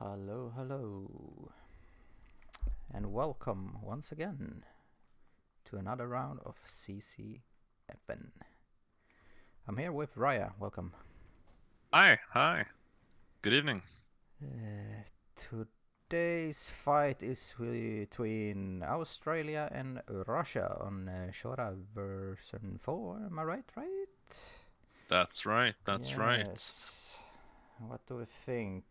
Hello, hello, and welcome once again to another round of CCFN. I'm here with Raya. Welcome. Hi. Good evening. Today's fight is between Australia and Russia on Chora version 4. Am I right? That's right. Yes. What do we think?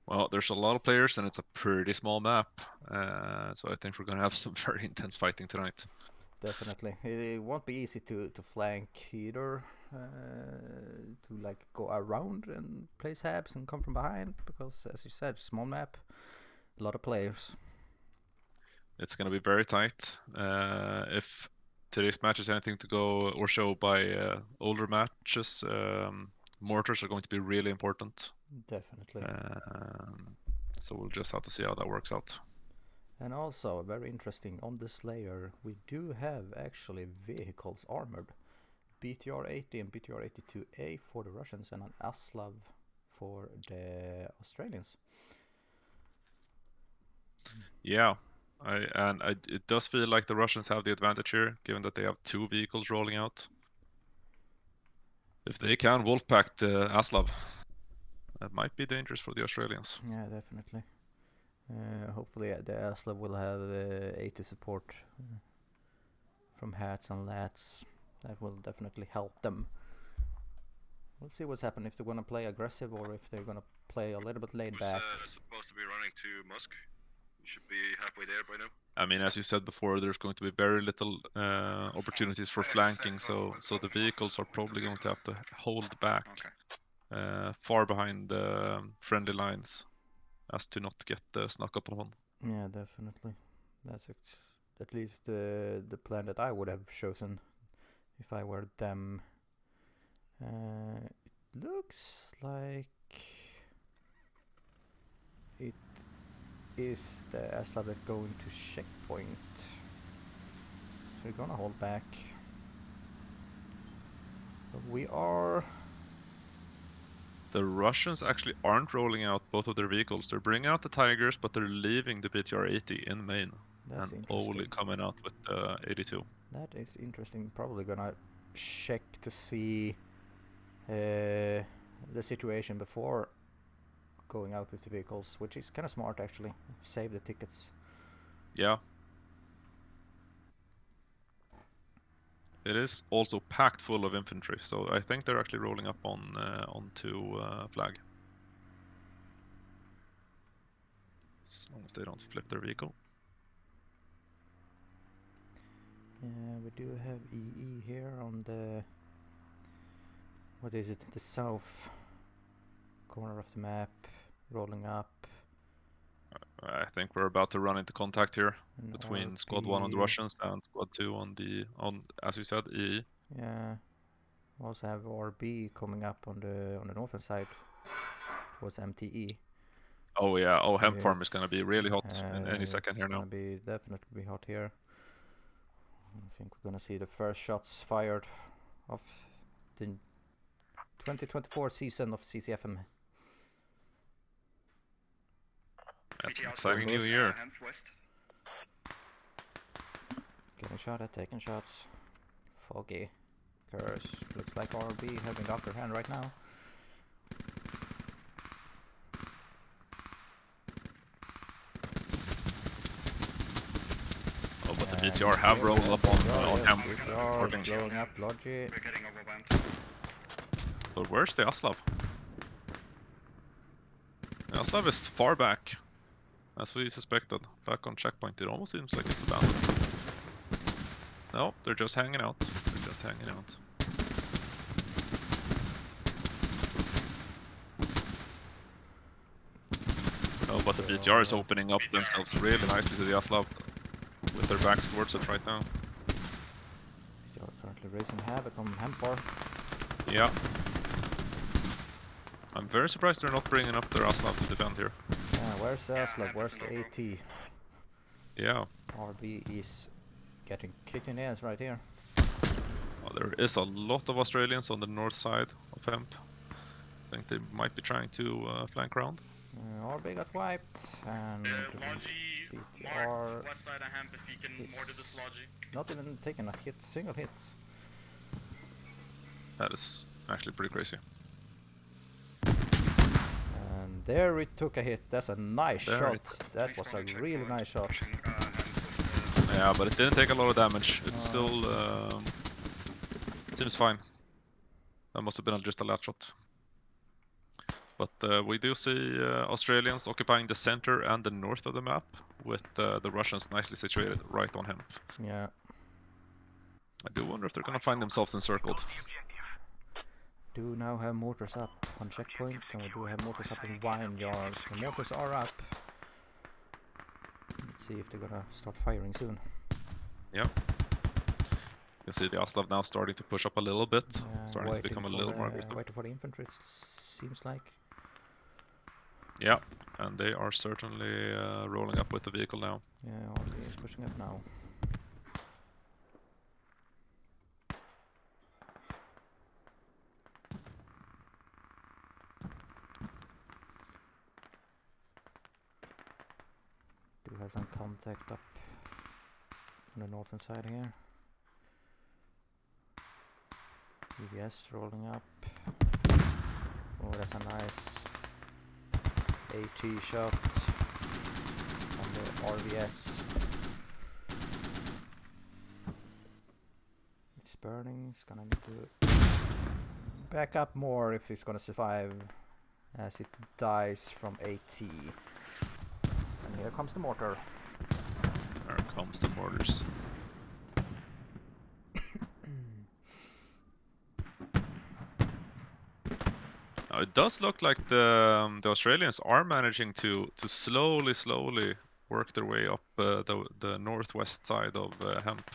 Well, there's a lot of players and it's a pretty small map. So I think we're gonna have some very intense fighting tonight. Definitely. It won't be easy to flank either. To like go around and play sabs and come from behind because, as you said, small map, a lot of players. It's gonna be very tight. If today's match is anything to go or show by older matches, mortars are going to be really important. Definitely. So we'll just have to see how that works out. And also, very interesting, on this layer, we do have actually vehicles armored. BTR 80 and BTR 82A for the Russians and an Aslav for the Australians. Yeah, it does feel like the Russians have the advantage here, given that they have two vehicles rolling out. If they can wolfpack the Aslav, that might be dangerous for the Australians. Yeah, definitely. Hopefully the Aslav will have 80 support from hats and lats. That will definitely help them. We'll see what's happening, if they're gonna play aggressive or if they're gonna play a little bit laid back. Supposed to be running to Musk. You should be halfway there by now. I mean, as you said before, there's going to be very little opportunities for flanking, so the vehicles are probably going to have to hold back far behind the friendly lines, as to not get snuck up on. Yeah, definitely. That's at least the plan that I would have chosen if I were them. It looks like it is the Aslav that's going to checkpoint. So we're gonna hold back. But we are. The Russians actually aren't rolling out both of their vehicles. They're bringing out the Tigers, but they're leaving the BTR-80 in main. That's And interesting. only coming out with the 82. That is interesting. Probably gonna check to see the situation before going out with the vehicles, which is kind of smart actually. Save the tickets. Yeah. It is also packed full of infantry, so I think they're actually rolling up onto flag. As long as they don't flip their vehicle. Yeah, we do have EE here on the, what is it, the south corner of the map, rolling up. I think we're about to run into contact here And between RP, squad 1 on the Russians and squad 2 on as you said, EE. yeah, we also have RB coming up on the northern side towards MTE. Oh yeah, hemp Yes. farm is gonna be really hot in any second here now. It's gonna be definitely be hot here. I think we're gonna see the first shots fired of the 2024 season of CCFN. That's an exciting new year. Getting shot at, taking shots. Foggy. Curse. Looks like RB having the upper hand right now. Oh, but the BTR have rolled up on hemp. BTR blowing up Logi. We're getting overwhelmed. But where's the Aslav? The Aslav is far back. As we suspected. Back on checkpoint. It almost seems like it's abandoned. No, they're just hanging out. They're just hanging out. Oh, but the BTR is opening up themselves really nicely to the Aslav with their backs towards it right now. BTR currently raising havoc on Hemfar. Yeah. I'm very surprised they're not bringing up their Aslav to defend here. Yeah, where's the Aslav? Where's the AT? Yeah. RB is getting kicked in the ass right here. Oh, there is a lot of Australians on the north side of Hemp. I think they might be trying to flank around. RB got wiped, and Logi BTR marked west side of hemp if you can mortar this is Logi. not even taking a hit, single hits. That is actually pretty crazy. And there we took a hit. That's a nice There shot. it- That was a really nice shot. Yeah, but it didn't take a lot of damage. It still seems fine. That must have been just a lat shot. But we do see Australians occupying the center and the north of the map, with the Russians nicely situated right on hemp. Yeah. I do wonder if they're gonna find themselves encircled. Do now have mortars up on checkpoint, and we do have mortars up in vineyards. The mortars are up. Let's see if they're gonna start firing soon. Yeah. You can see the Aslav now starting to push up a little bit, starting to become a little more aggressive. Waiting for the infantry, it seems like. Yeah, and they are certainly rolling up with the vehicle now. Yeah, RB is pushing up now. Do have some contact up on the northern side here. EVS rolling up. Oh, that's a nice AT shot on the RVS. It's burning. It's gonna need to back up more if it's gonna survive, as it dies from AT. And here comes the mortar. There comes the mortars. Now, it does look like the Australians are managing to slowly work their way up the northwest side of hemp.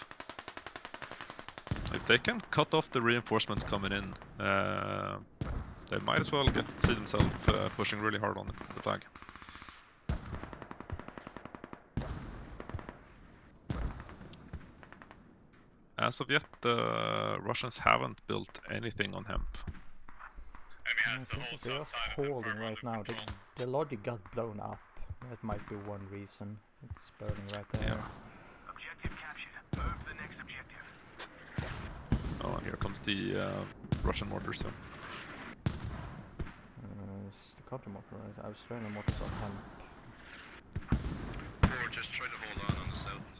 If they can cut off the reinforcements coming in, they might as well see themselves pushing really hard on the flag. As of yet, the Russians haven't built anything on hemp. It seems like they're just holding right now. The logic got blown up. That might be one reason. It's burning right there. Yeah. Objective captured. Move to the next objective. Oh, and here comes the Russian mortars. So. It's the counter mortar, right? Australian mortars on hemp. Or just try to hold on the south.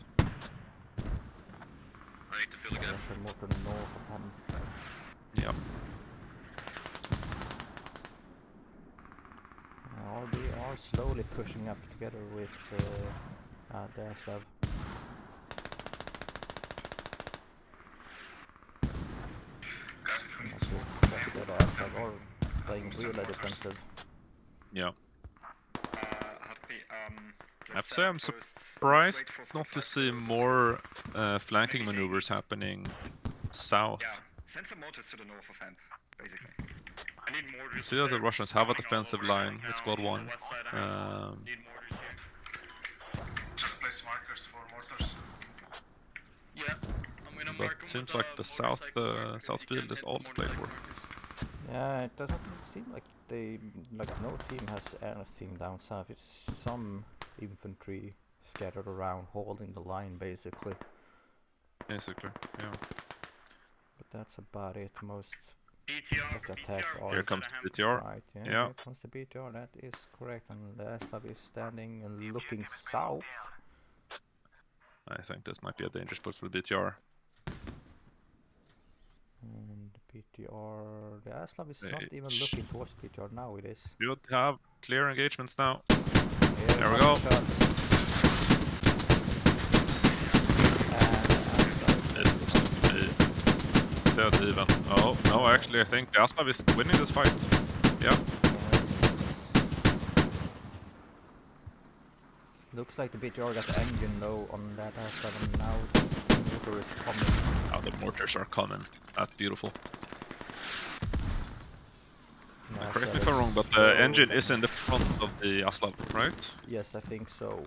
I need to fill again. Russian mortar north of hemp. Yep. RB are slowly pushing up together with the Aslav. As we expected, Aslav are playing really defensive. Yeah. I have to Let's, say I'm first, surprised let's wait for not to Scott see to more flanking maneuvers happening south. Yeah, send some mortars to the north of hemp, basically. I need mortars. You see that the Russians have a spawning all defensive over line right with now squad on 1. the west side of hemp. Need mortars here. Just place markers for mortars. Yeah, I'm gonna But mark 'em seems with like a the motorcycle marker if south you can field is hit all to play motorcycle for. markers. Yeah, it doesn't seem like no team has anything down south. It's some infantry scattered around holding the line basically. Basically, yeah. But that's about it. Most BTR, of the attacks BTR, are Here west comes side of the hemp. BTR. right. Yeah, Yeah. here comes the BTR. That is correct. And the Aslav is standing and looking south. I think this might be a dangerous spot for the BTR. And the BTR, the Aslav is They not even looking towards BTR now. It is. Should have clear engagements now. Here There we comes go. the shots. And the Aslav is This is going to be dead even. Oh, no, actually I think the Aslav is winning this fight. Yeah. Looks like the BTR got the engine low on that Aslav, and now the motor is coming. Now the mortars are coming. That's beautiful. The Correct me Aslav if I'm is wrong, but the slow, engine but- is in the front of the Aslav, right? Yes, I think so.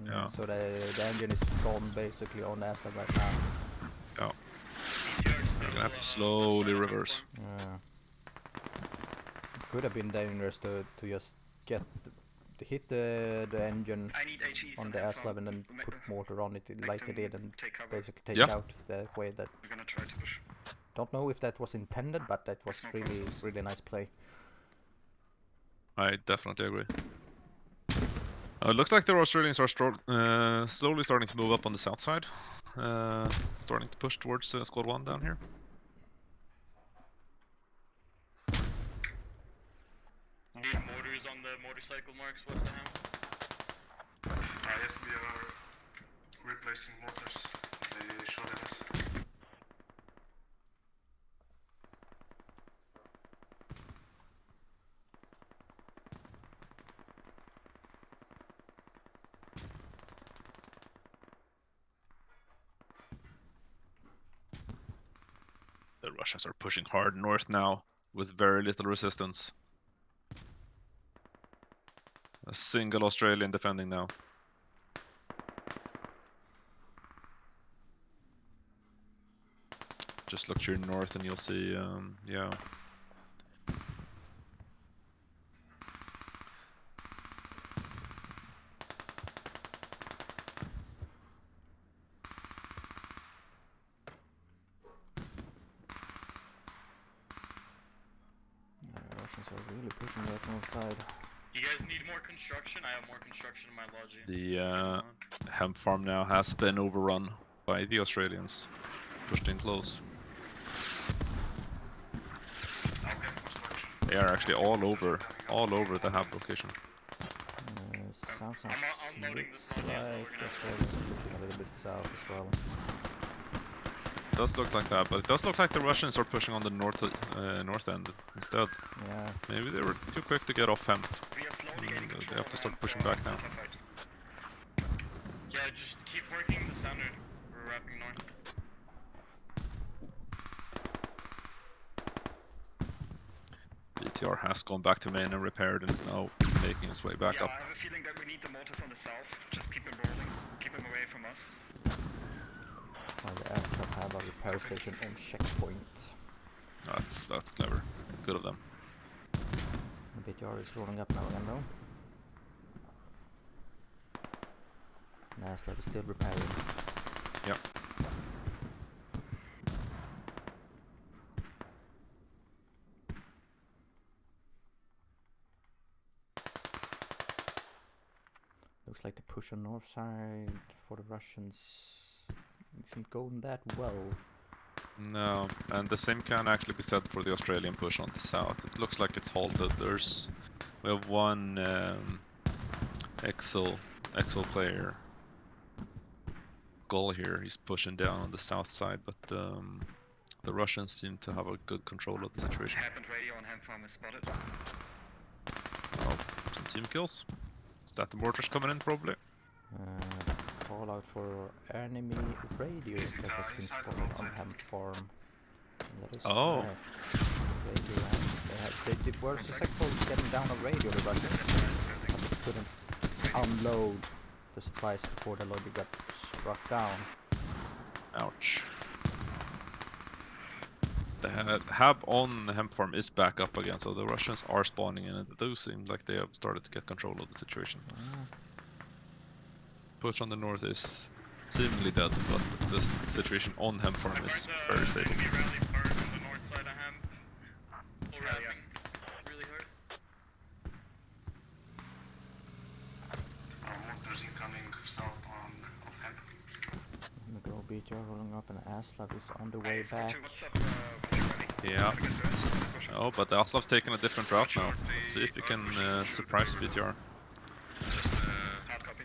Yeah. So the engine is gone basically on the Aslav right now. Yeah. BTR You're gonna have to still, slowly west side of hemp reverse. one. Yeah. It could have been dangerous to just get hit the engine I need HEs on the hand ASLab farm. and then Ma- put mortar on it like they them did and take cover. basically take Yeah. out that way. That We're gonna try to push. don't know if that was intended, but that was no really process. really nice play. I definitely agree. It looks like the Australians are slowly starting to move up on the south side. Starting to push towards squad 1 down here. Need mortars on the motorcycle marks, West Ham. Yes, we are replacing mortars. They shot at us. The Russians are pushing hard north now with very little resistance. A single Australian defending now. Just look to your north and you'll see, yeah. Russians are really pushing that north side. You guys need more construction? I have more construction in my lodgy. The hemp farm now has been overrun by the Australians. Pushed in close. Now we have construction. They are actually all over the hub location. South I'm unloading looks this lodge as well, like we're gonna- Australians are pushing a little bit south as well. Does look like that, but it does look like the Russians are pushing on the north end instead. Yeah. Maybe they were too quick to get off hemp. We are slowly gaining They control. have to start around, pushing back now. center fight. Yeah, just keep working the center. We're wrapping north. BTR has gone back to main and repaired and is now making its way back Yeah, up. I have a feeling that we need the mortars on the south. Just keep them rolling. Keep them away from us. While the ASLab have a repair station on checkpoint. That's clever. Good of them. The BTR is rolling up now again though. And ASLab is still repairing. Yep. Looks like the push on north side for the Russians isn't going that well. No, and the same can actually be said for the Australian push on the south. It looks like it's halted. We have one Exo player. Goal here. He's pushing down on the south side, but the Russians seem to have a good control of the situation. Happened radio on hand farm is spotted. Oh, some team kills. Is that the mortars coming in probably? Call out for enemy radio that has been spotted on hemp farm. And that is Oh. correct. Radio, they were successful getting down a radio, the Russians, but they couldn't unload the supplies before the lobby got struck down. Ouch. The hub on the hemp farm is back up again, so the Russians are spawning in, and it does seem like they have started to get control of the situation. Push on the north is seemingly dead, but the situation on hemp farm is very stable. Enemy rally part on the north side of hemp. Full wrapping. Really hard. Mortars incoming south of hemp. And the girl BTR rolling up and ASLab is on the way Hey, back. Squad 2, what's up? When you're ready. Yeah. Wanna get to us? Oh, but the Aslav's taking a different route now. Let's see if we can surprise BTR. Just Hard copy.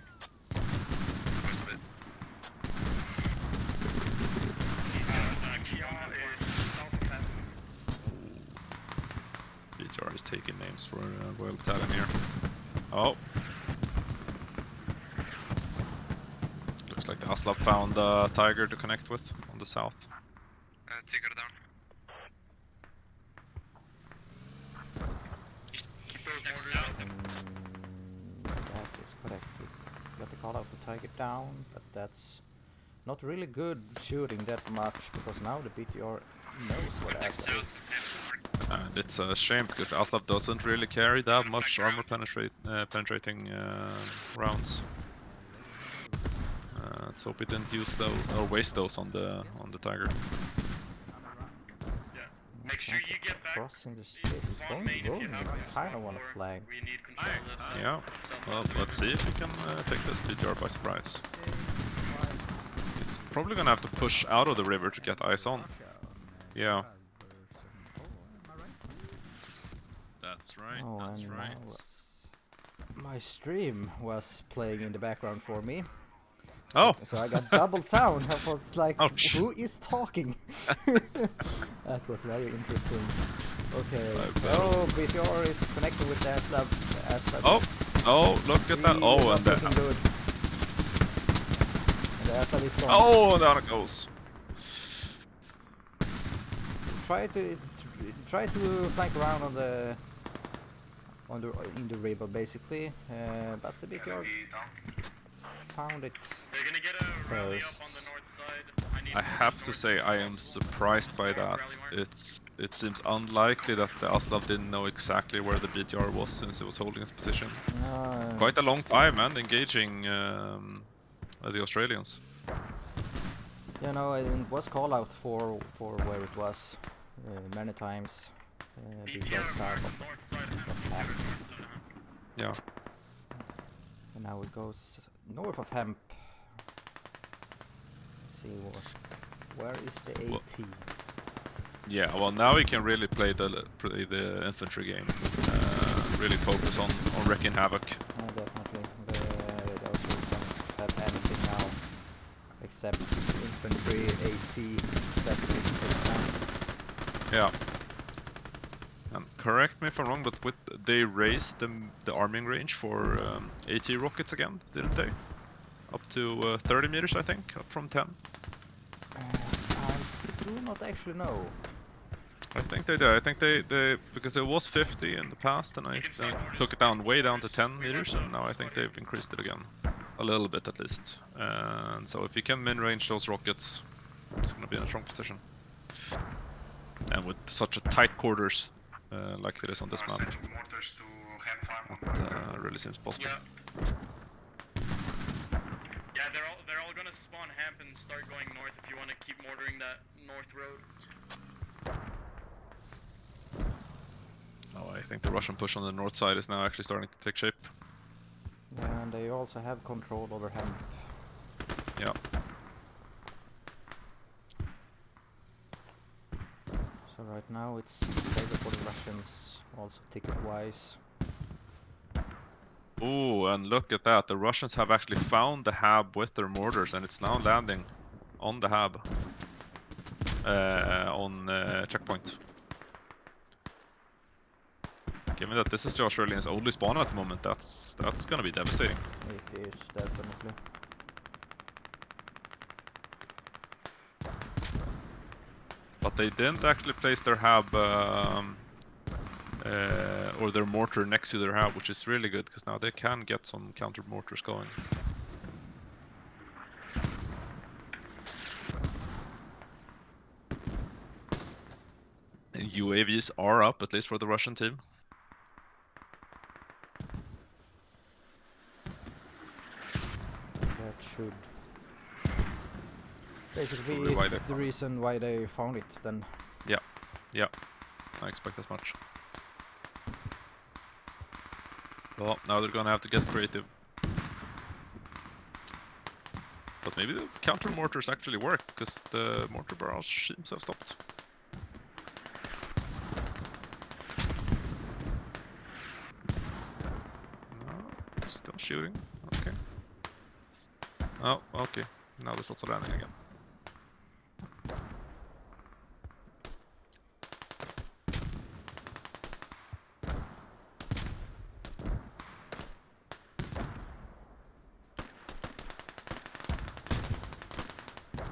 west of it. TR is south of hemp. BTR is taking names for Royal Battalion here. Oh. Looks like the Aslav found a Tiger to connect with on the south. Tiger down. Keep those mortars out. That is correct. We got the call out for Tiger down, but that's not really good shooting that much because now the BTR knows what ASLab is. And it's a shame because the Aslav doesn't really carry that much armor penetrating rounds. Let's hope it didn't use those or waste those on the Tiger. Yeah. Make sure you get back. Crossing the street. He's Spawn going main if you to have to, kind of want to or flank. we need control of this. Yeah. Well, let's see if we can take this BTR by surprise. He's probably gonna have to push out of the river to get eyes on. Yeah. That's right. Oh, That's and right. now my stream was playing in the background for me. Oh. So I got double sound. I was like, Ouch. who is talking? That was very interesting. Okay. Okay. Oh, BTR is connected with the Aslav. The Aslav Oh. is Oh, look at that. really Oh, not and looking the. good. And the Aslav is gone. Oh, down it goes. Try to flank around on the in the river basically, but the BTR Enemy down. found it. They're gonna get a rally up on the First. north side. I have to say I am surprised by that. It seems unlikely that the Aslav didn't know exactly where the BTR was since it was holding its position. Quite a long time, man, engaging the Australians. You know, it was call out for where it was many times. BTR south of north side of of Hemp. Hemp. Yeah. And now it goes north of Hemp. Let's see where is the Well- AT? Yeah, well now we can really play the infantry game. Really focus on wrecking havoc. Oh, definitely. The Australians don't have anything now except infantry, AT, basically to take it down. Yeah. And correct me if I'm wrong, but they raised the arming range for AT rockets again, didn't they? Up to 30 meters, I think, up from 10. I do not actually know. I think they did. I think they because it was 50 in the past, and I took it down way down to 10 meters, and now I think they've increased it again, a little bit at least. And so if you can min range those rockets, it's gonna be in a strong position. And with such a tight quarters, like it is on this map, Sending mortars to Hemp Farm. it really seems possible. Yeah. Yeah, they're all gonna spawn Hemp and start going north if you want to keep mortaring that north road. Oh, I think the Russian push on the north side is now actually starting to take shape. And they also have control over Hemp. Yeah. So right now it's favor for the Russians, also ticket-wise. Ooh, and look at that. The Russians have actually found the hab with their mortars, and it's now landing on the hab on checkpoint. Given that this is the Australians' only spawn at the moment, that's gonna be devastating. It is, definitely. But they didn't actually place their hab or their mortar next to their hab, which is really good because now they can get some counter mortars going. And UAVs are up, at least for the Russian team. That should basically Probably why it's they the reason why they found it then. Yeah, I expect as much. Well, now they're gonna have to get creative. But maybe the counter mortars actually worked, because the mortar barrage seems to have stopped. No, still shooting. Okay. Oh, okay. Now there's lots of landing again.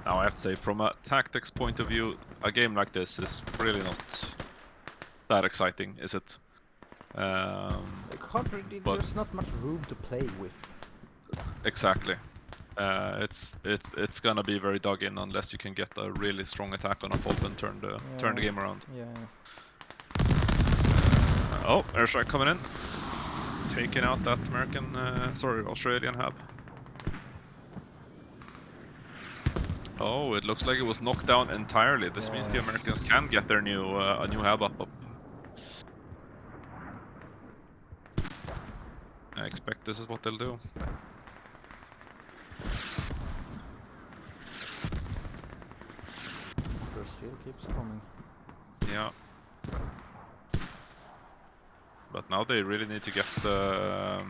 Now I have to say, from a tactics point of view, a game like this is really not that exciting, is it? There's not much room to play with. Exactly. It's gonna be very dug in unless you can get a really strong attack on a fob and turn the game around. Yeah. Oh, airstrike coming in. Taking out that Australian hab. Oh, it looks like it was knocked down entirely. This means the Americans can get their new a new hab up. I expect this is what they'll do. There still keeps coming. Yeah. But now they really need to get a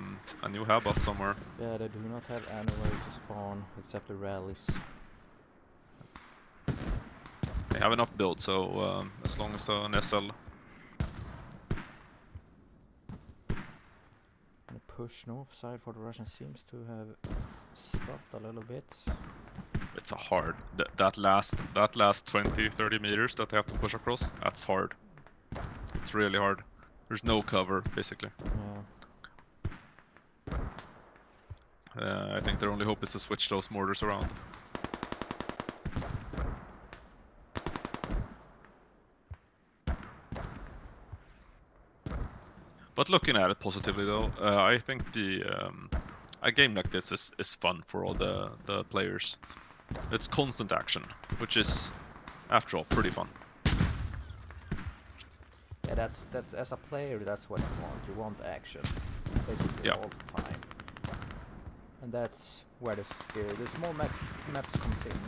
new hab up somewhere. Yeah, they do not have anywhere to spawn except the rallies. They have enough build, so as long as an SL. And the push north side for the Russians seems to have stopped a little bit. It's a hard. That last 20-30 meters that they have to push across. That's hard. It's really hard. There's no cover basically. Yeah. I think their only hope is to switch those mortars around. But looking at it positively though, I think a game like this is fun for all the players. It's constant action, which is, after all, pretty fun. Yeah, that's as a player, that's what you want. You want action, basically all the time. And that's where the small maps comes in.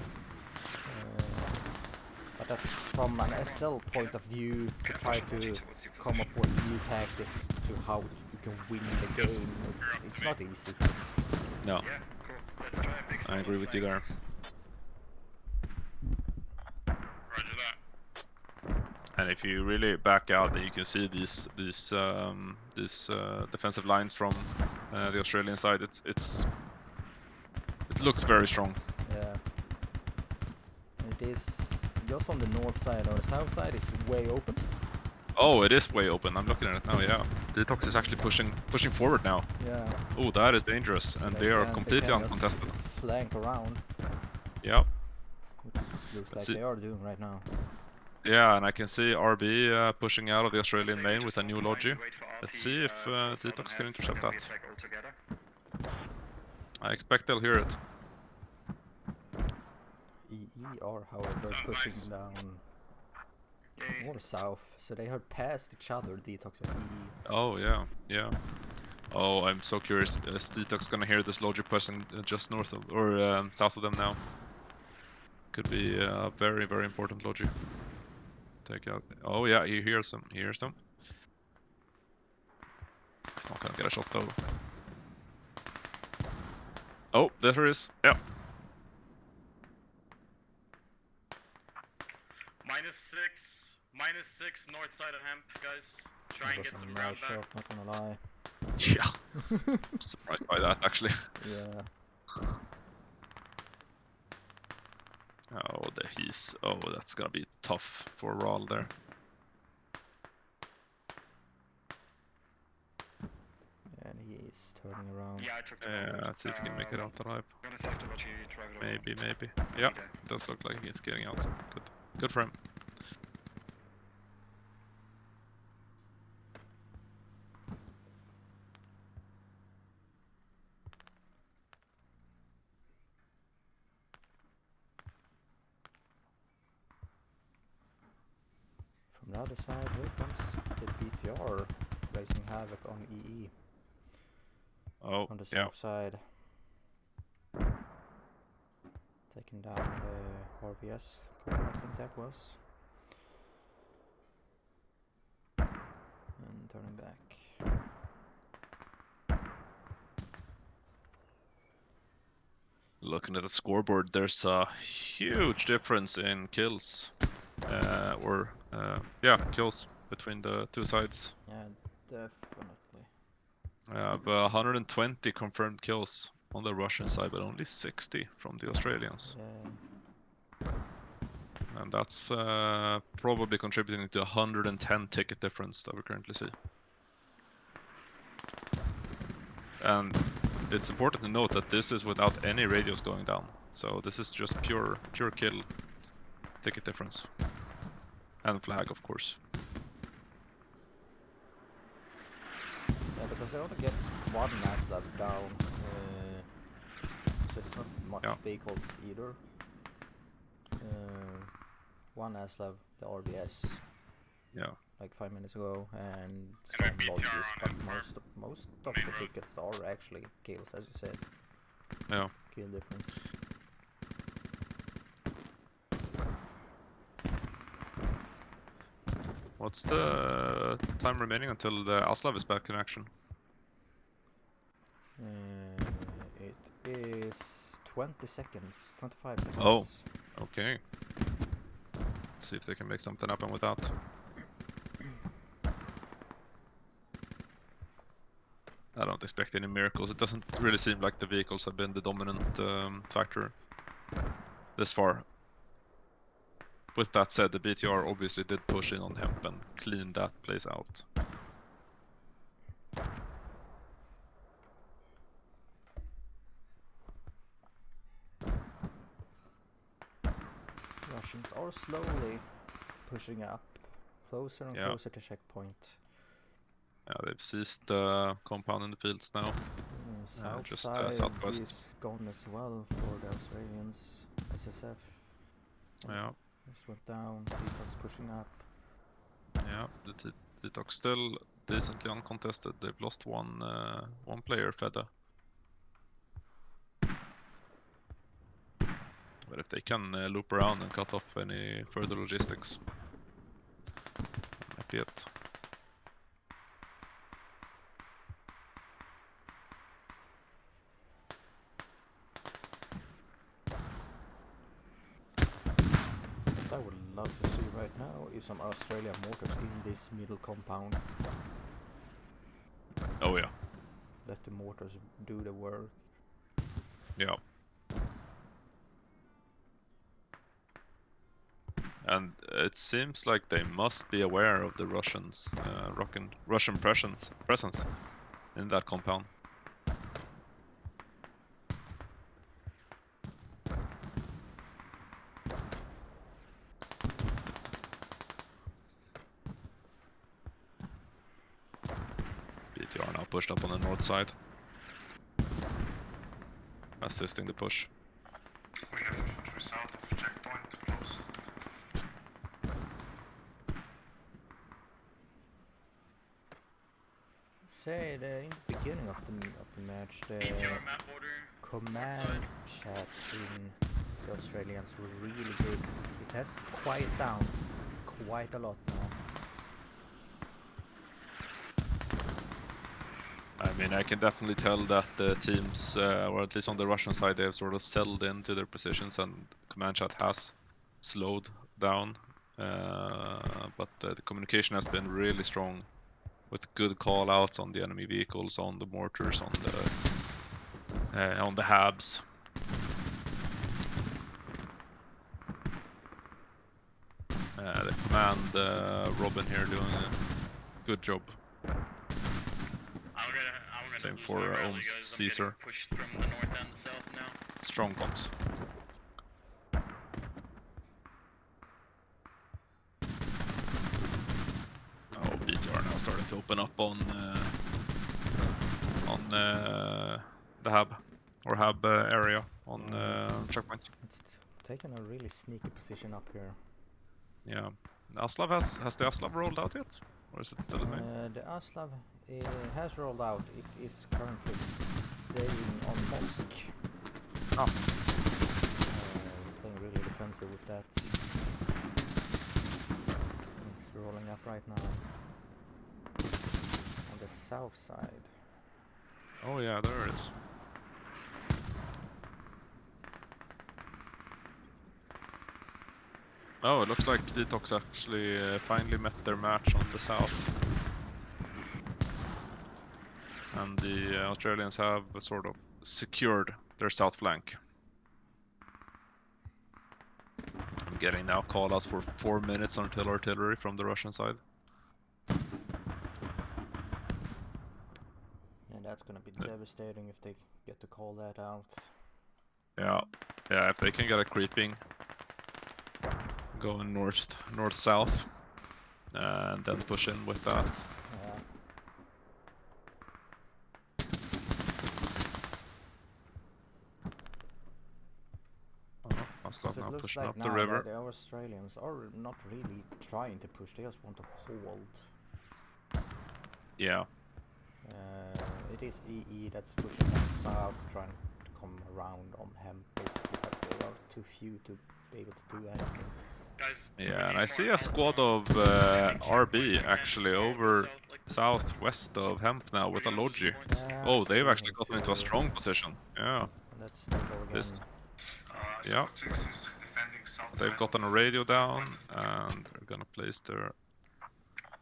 But that's from an SL point of view, to try to come up with new tactics to how you can win the game. It's not easy. No, Yeah, cool. Let's try a big I agree with you there. Roger that. And if you really back out, then you can see these defensive lines from the Australian side. It looks very strong. Yeah. And it is just on the north side, or the south side is way open. Oh, it is way open. I'm looking at it now. Yeah, Detox is actually pushing forward now. Yeah. Oh, that is dangerous, So and they are completely can just uncontested. flank around. Yeah. Which looks like they are doing right now. Yeah, and I can see RB pushing out of the Australian main with a new logi. Let's see if Detox can intercept that. I expect they'll hear it. EE are, however, pushing down more south, so they have passed each other, Detox and EE. Oh yeah, yeah. Oh, I'm so curious. Is Detox gonna hear this logi pushing just north of or south of them now? Could be a very, very important logi. Take out. Oh yeah, he hears them. He hears them. He's not gonna get a shot though. Oh, there he is. Yeah. -6 north side of hemp, guys. Try and get some ground nice back. shot, not gonna lie. Yeah. I'm surprised by that actually. Yeah. Oh, that's gonna be tough for Rahl there. And he is turning around. Yeah, I took the Yeah, let's see if he can make it out alive. I'm gonna save the logi, drive it over. Maybe. Yeah, it does look like he's getting out. Good for him. From the other side, here comes the BTR raising havoc on EE. Oh, On the yeah. south side. Taking down the RVS car, I think that was. And turning back. Looking at the scoreboard, there's a huge difference in kills. Kills between the two sides. Yeah, definitely. But 120 confirmed kills on the Russian side, but only 60 from the Australians. Yeah. And that's probably contributing to 110 ticket difference that we currently see. And it's important to note that this is without any radios going down. So this is just pure kill ticket difference. And flag, of course. because they only get one ASLAV down, so it's not much Yeah. vehicles either. One ASLAV, the RBS, Yeah. like 5 minutes ago, and some BTR lodges, on but him for most of main the road. tickets are actually kills, as you said. Yeah. Kill difference. What's the time remaining until the ASLAV is back in action? It is 20 seconds, 25 seconds. Oh. Okay. Let's see if they can make something happen with that. I don't expect any miracles. It doesn't really seem like the vehicles have been the dominant factor this far. With that said, the BTR obviously did push in on Hemp and clean that place out. Russians are slowly pushing up, closer and Yeah. closer to checkpoint. Yeah, they've seized the compound in the fields now. South just, side southwest. is gone as well for the Australians. SSF Yeah, just went down. Detox pushing up. yeah. The Detox still decently uncontested. They've lost one player, Fedda. But if they can loop around and cut off any further logistics, that might be it. What I would love to see right now is some Australian mortars in this middle compound. Oh yeah, Let the mortars do the work. yeah. And it seems like they must be aware of the Russians, Russian presence in that compound. BTR now pushed up on the north side, assisting the push. We have infantry south of checkpoint, close. Say in the beginning of the match, the BTR map order. command chat in the Australians were really good. It has quieted down quite a lot now. I mean, I can definitely tell that the teams, or at least on the Russian side, they have sort of settled into their positions and command chat has slowed down. But the communication has been really strong with good call outs on the enemy vehicles, on the mortars, on the HABs. The command, Robin here doing a good job. I'm gonna Same lose for my rally, Ohms guys. I'm Caesar. getting pushed from the north and the south now. Strong comms. Oh, BTR now starting to open up on the hub or hub area on checkpoint. It's taken a really sneaky position up here. Yeah, Aslav has the Aslav rolled out yet, or is it still in main? The Aslav has rolled out. It is currently staying on Mosque. Oh. Playing really defensive with that. It's rolling up right now. On the south side. Oh yeah, there it is. Oh, it looks like Detox actually finally met their match on the south. And the Australians have sort of secured their south flank. I'm getting now call-outs for 4 minutes until artillery from the Russian side. And that's gonna be devastating if they get to call that out. Yeah, if they can get a creeping going north-south and then push in with that. Yeah. Aslav Because it now looks pushing like up the now river. that the Australians are not really trying to push, they just want to hold. Yeah. It is EE that's pushing them south, trying to come around on him, basically, but they are too few to be able to do anything. Guys, we Yeah, and need I see more a help squad on of defending RB checkpoint against actually all over south like this. southwest of Hemp now with a We're gonna lose Logi. points. Yeah, Oh, I they've see actually him gotten into a too. strong position. Yeah, And that's stable again. This- Squad 6 is defending south they've side gotten a of radio down checkpoint. and they're gonna place their.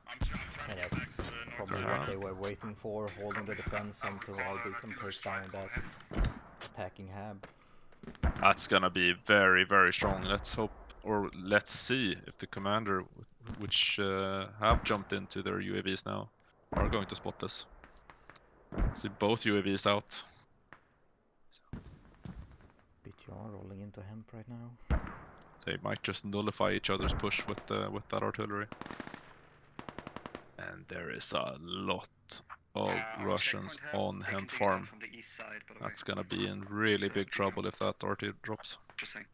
I'm trying And to get back that's to the north probably side. Yeah. what they were waiting for, holding the defense until RB can place down that attacking hab. That's gonna be very, very strong. Let's hope, or let's see if the commander, which have jumped into their UAVs now, are going to spot this. See both UAVs out. BTR rolling into hemp right now. They might just nullify each other's push with that artillery. And there is a lot of Our Russians checkpoint hub, on they can Hemp dig it farm. out from the east side, by the way. That's gonna be in really So big keep going. trouble if that RT drops. Just saying.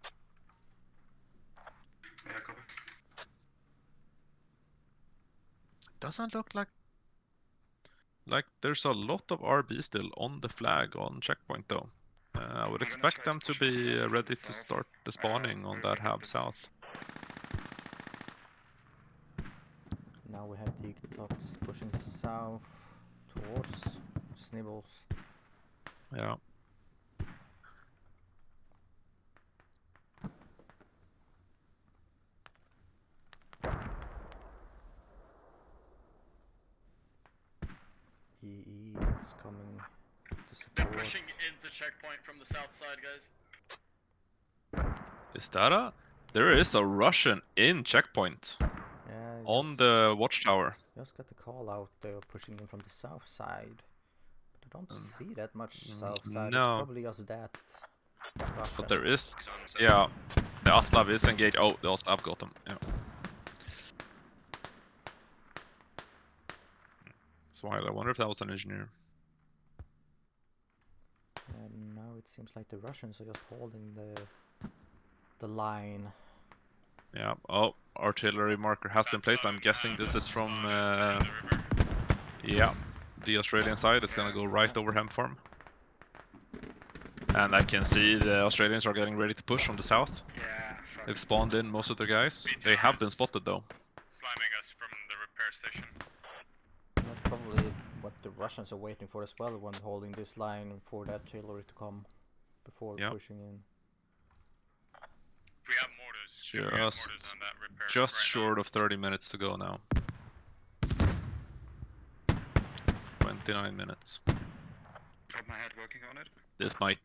Yeah, copy. Doesn't look like there's a lot of RB still on the flag on checkpoint though. I would gonna expect try to them to push this be mortar from ready the to south. start the spawning on We're that gonna hab get this. south. Now we have the clocks pushing south towards Snibbles. Yeah. EE is coming to They're support. pushing into checkpoint from the south side, guys. Is that a? There is a Russian in checkpoint Yeah, on the watchtower. just got the call out. They are pushing in from the south side, but I don't see that much south side. It's no. probably just that Russian. But there is, yeah, the Aslav is engaged. Oh, the Aslav got him. Yeah. That's wild. I wonder if that was an engineer. And now it seems like the Russians are just holding the line. Yeah. Oh, artillery marker has been placed. I'm guessing this is from. Yeah, the Australian side is gonna go right over Hemp farm. And I can see the Australians are getting ready to push from the south. Yeah, fuck. They've spawned in most of their guys. They have been spotted though. Slamming us from the repair station. That's probably what the Russians are waiting for as well, when holding this line for that artillery to come before Yeah. pushing in. If we have mortars, if we have mortars on that repair Just right short of 30 minutes to go now. 29 minutes. Got my head working on it. This might.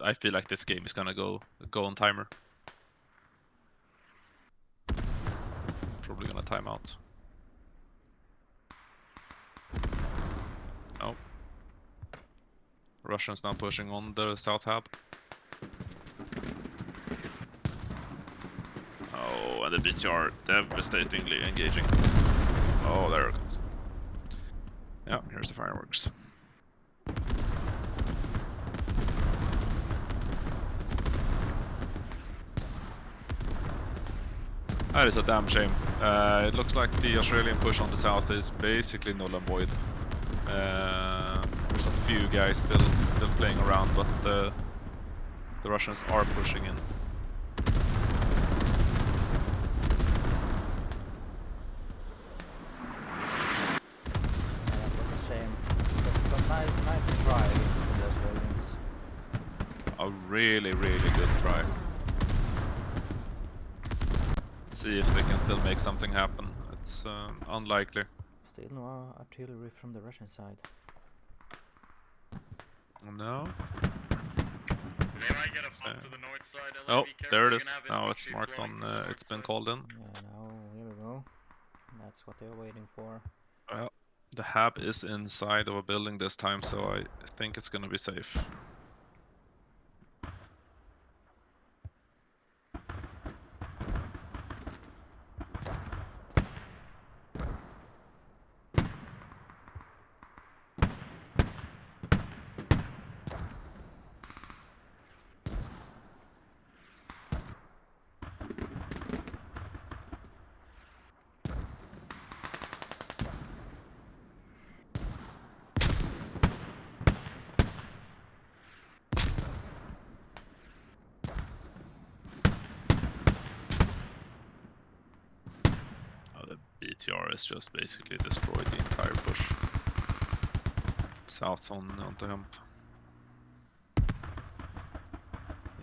I feel like this game is gonna go on timer. Probably gonna time out. Oh. Russians now pushing on the south hub. Oh, and the BTR devastatingly engaging. Oh, there it goes. Yeah, here's the fireworks. That is a damn shame. It looks like the Australian push on the south is basically null and void. There's a few guys still playing around, but the Russians are pushing in. Yeah, that was a shame. But nice try from the Australians. A really, really good try. See if they can still make something happen. It's unlikely. Still no artillery from the Russian side. No. They might get up to the north side. Oh, be careful, there it you're is. gonna have Now it's infantry marked flowing on. from the north It's been side. called in. Yeah, now here we go. That's what they're waiting for. Well, the hab is inside of a building this time, so I think it's gonna be safe. is just basically destroyed the entire push south onto Hemp.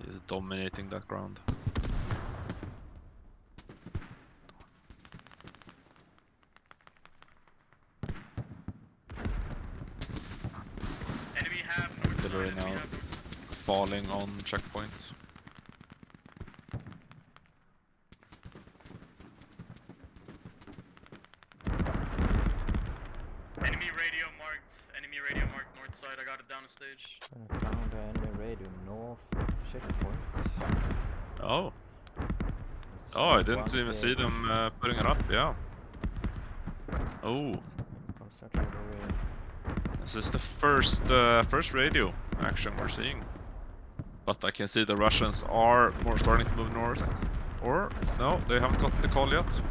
He is dominating that ground. Enemy have north side, Artillery enemy now have north side. falling on checkpoints. Enemy radio marked north side, I got it down a stage. And I found an enemy radio north of checkpoint. Oh, It's oh! I on didn't one even see stage. them putting it up. Yeah. Oh, Concentrate over this is the first radio action we're seeing. But I can see the Russians are more starting to move north. Or no, they haven't got the call yet.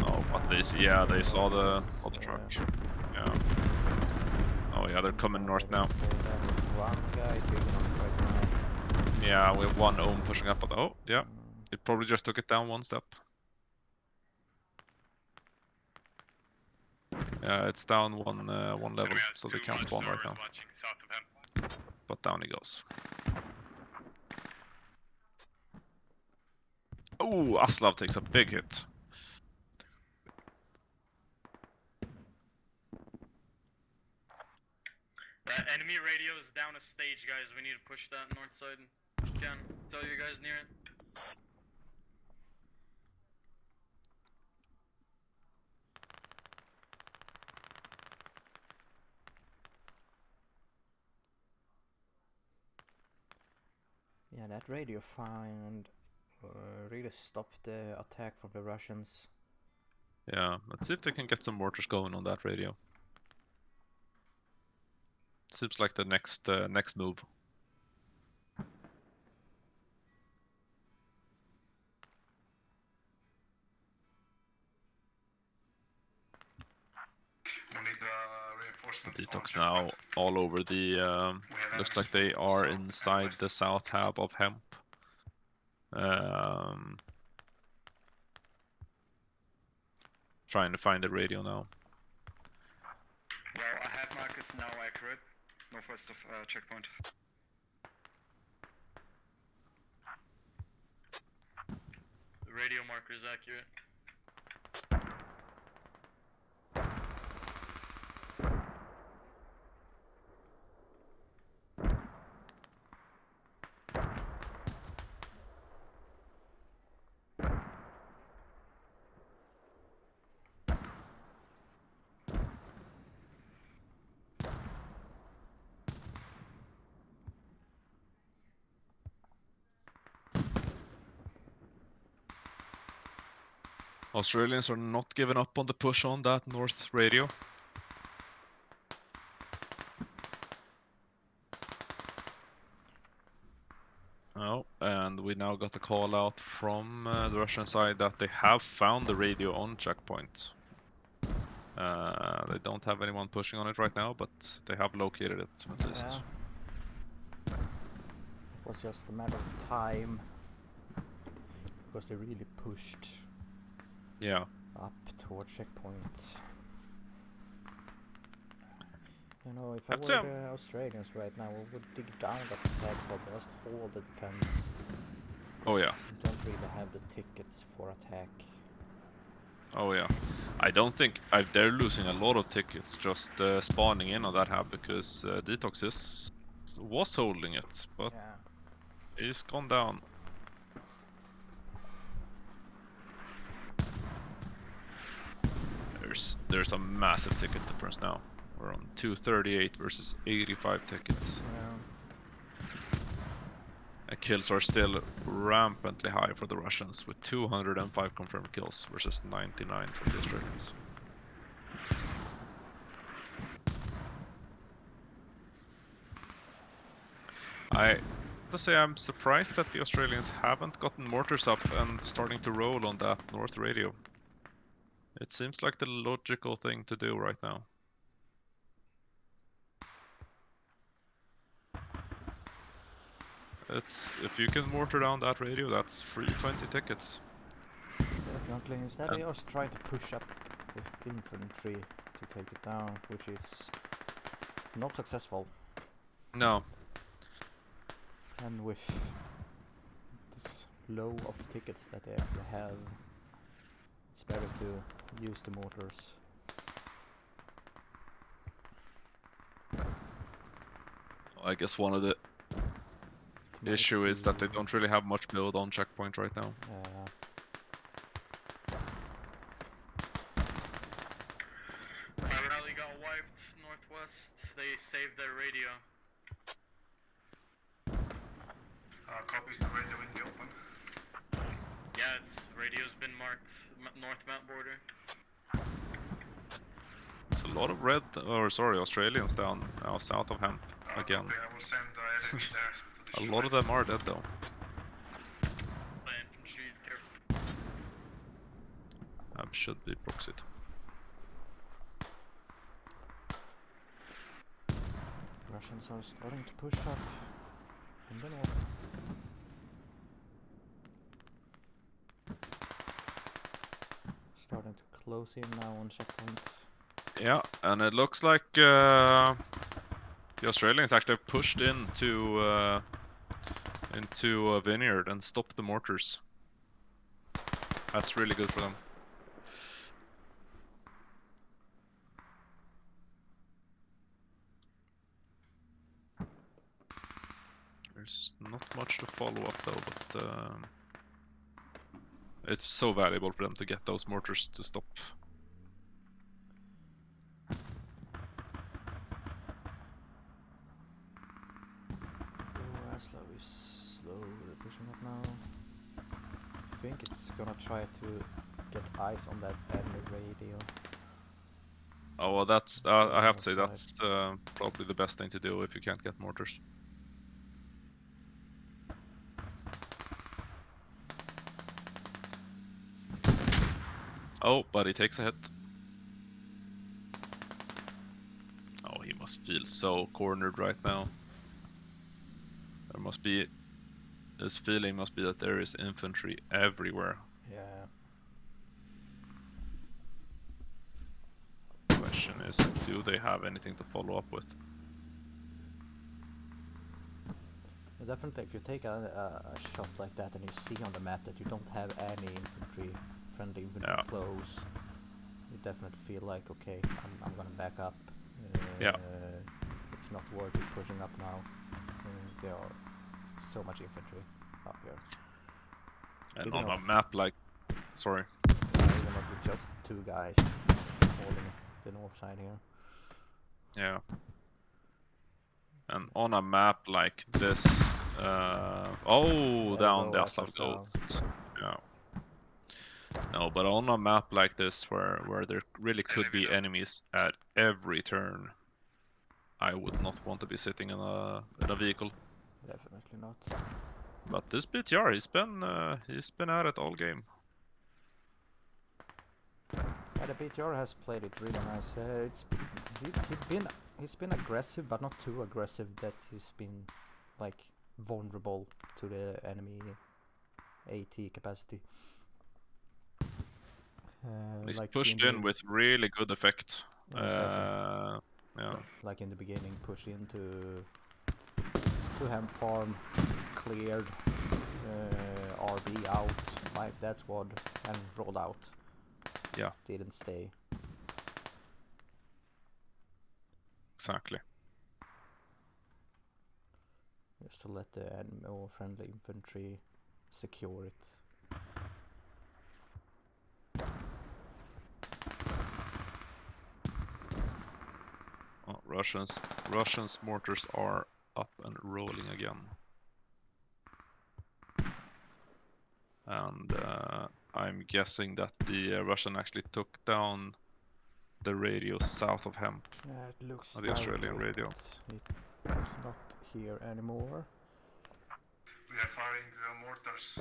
Oh, but they see, yeah, they saw the truck. Yeah. Oh yeah, they're coming north now. One guy digging up right now. Yeah, we have one ohm pushing up. But oh, yeah, it probably just took it down one step. Yeah, it's down one level, so they can't spawn right now. But down he goes. Oh, Aslav takes a big hit. Enemy radio is down a stage, guys. We need to push that north side. Can tell you guys near it. Yeah, that radio find really stopped the attack from the Russians. Yeah, let's see if they can get some mortars going on that radio. Seems like the next move. We need reinforcements. Detox now all over the. Looks like they are inside the south hub of Hemp. Trying to find the radio now. Well, I have Marcus now accurate. Northwest of checkpoint. The radio marker is accurate. Australians are not giving up on the push on that north radio. Oh, and we now got a call out from the Russian side that they have found the radio on checkpoint. They don't have anyone pushing on it right now, but they have located it at least. Yeah. It was just a matter of time because they really pushed. Yeah. Up toward checkpoint. You know, if I That's were the Australians right now, we would dig down that attack for just hold the defense. Oh yeah. You don't really have the tickets for attack. Oh yeah. I don't think they're losing a lot of tickets just spawning in on that hub because Detox was holding it, but yeah. he's gone down. There's a massive ticket difference now. We're on 238 versus 85 tickets. Yeah. Kills are still rampantly high for the Russians with 205 confirmed kills versus 99 from the Australians. I have to say I'm surprised that the Australians haven't gotten mortars up and starting to roll on that north radio. It seems like the logical thing to do right now. If you can mortar down that radio, that's free 20 tickets. Currently, instead they are trying to push up with infantry to take it down, which is not successful. No. And with this low of tickets that they actually have, it's better to use the mortars. I guess one of the issue is that they don't really have much build on checkpoint right now. My rally got wiped northwest. They saved their radio. Copies the radio in the open. Yeah, its radio's been marked north map border. There's a lot of red, or sorry, Australians down south of Hemp again. Copy, I will send enemy there to A destroy lot of them are dead though. The infantry, careful. Should be proxied. Russians are starting to push up from the north. Starting to close in now on checkpoint. Yeah, and it looks like the Australians actually pushed into a vineyard and stopped the mortars. That's really good for them. There's not much to follow up though, but it's so valuable for them to get those mortars to stop. Aslo is slowly pushing up now. I think it's gonna try to get eyes on that enemy radio. Oh well, that's I have to say that's probably the best thing to do if you can't get mortars. Oh, but he takes a hit. Oh, he must feel so cornered right now. There must be, his feeling must be that there is infantry everywhere. Yeah. Question is, do they have anything to follow up with? Definitely, if you take a shot like that and you see on the map that you don't have any infantry, friendly infantry close, you definitely feel like, okay, I'm gonna back up. Yeah. It's not worth it pushing up now. There are so much infantry up here. And Even on a map like, sorry. Even if it's just two guys holding the north side here. Yeah. And on a map like this, oh, down the Aslav Ghost. Yeah. No, but on a map like this, where there really could be enemies at every turn, I would not want to be sitting in a vehicle. Definitely not. But this BTR, he's been at it all game. Yeah, the BTR has played it really nice. He's been aggressive, but not too aggressive that he's been like vulnerable to the enemy AT capacity. He's like pushed in with really good effect. Exactly. Yeah. Like in the beginning, pushed into hemp farm, cleared, RB out, wiped that squad, and rolled out. Yeah. Didn't stay. Exactly. Just to let the enemy or friendly infantry secure it. Oh, Russians mortars are up and rolling again. And I'm guessing that the Russian actually took down the radio south of Hemp. Yeah, it looks the like Australian radio. It's not here anymore. We are firing mortars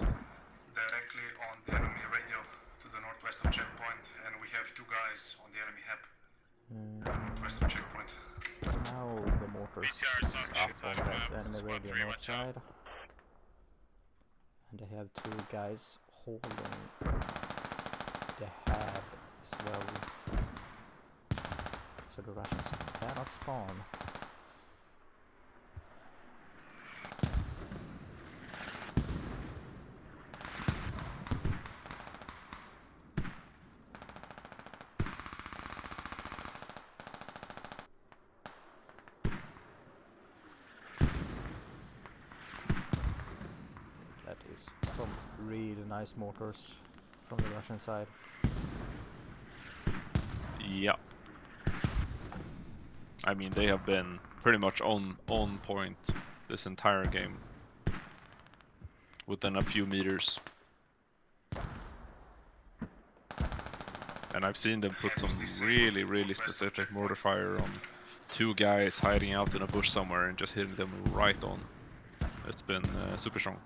directly on the enemy radio to the northwest of checkpoint, and we have two guys on the enemy HEP. Northwest of checkpoint. Now the mortars is up on that enemy radio north side. And they have two guys holding the hab as well. So the Russians cannot spawn. That is some really nice mortars from the Russian side. Yeah. I mean, they have been pretty much on point this entire game. Within a few meters. And I've seen them put some really specific mortar fire on 2 guys hiding out in a bush somewhere and just hitting them right on. It's been super strong.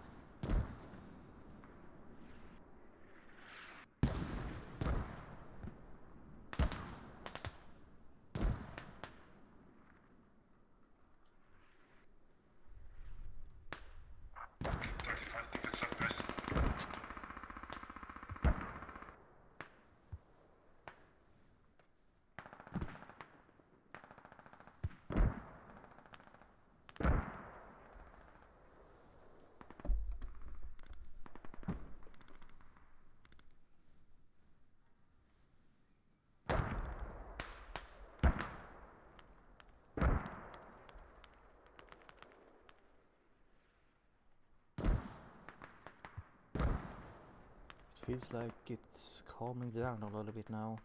Feels like it's calming down a little bit now.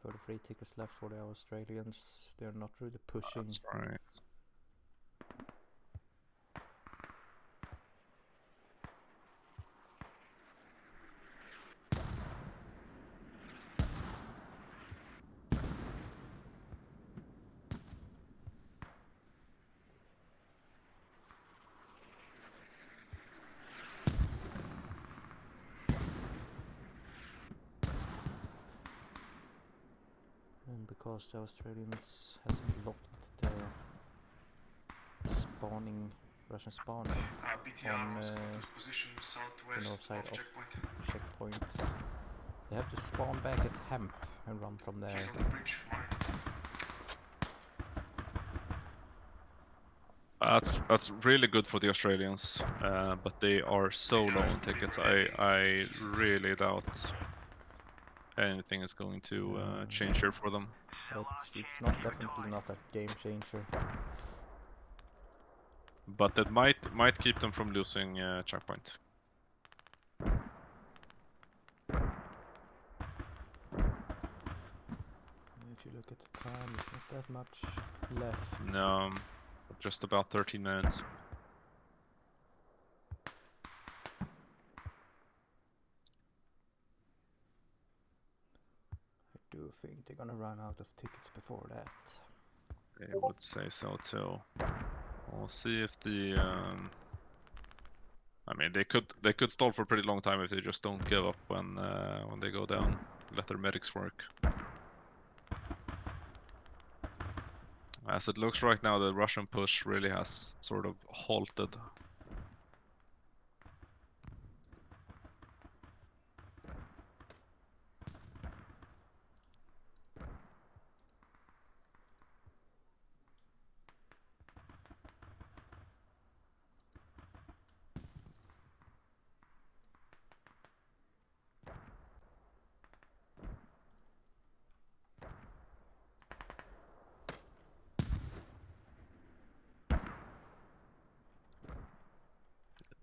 For the 3 tickets left for the Australians, they're not really pushing. That's right. And because the Australians has blocked the spawning, Russian spawn on position the southwest north side of of checkpoint. checkpoint, they have to spawn back at Hemp and run from there. He's on the bridge, marked. That's really good for the Australians, but they are so low on tickets. I really doubt anything is going to change here for them. It's not definitely not a game changer. But it might keep them from losing checkpoint. If you look at the time, there's not that much left. No, just about 13 minutes. I do think they're gonna run out of tickets before that. I would say so too. We'll see if the I mean, they could stall for a pretty long time if they just don't give up when they go down. Let their medics work. As it looks right now, the Russian push really has sort of halted.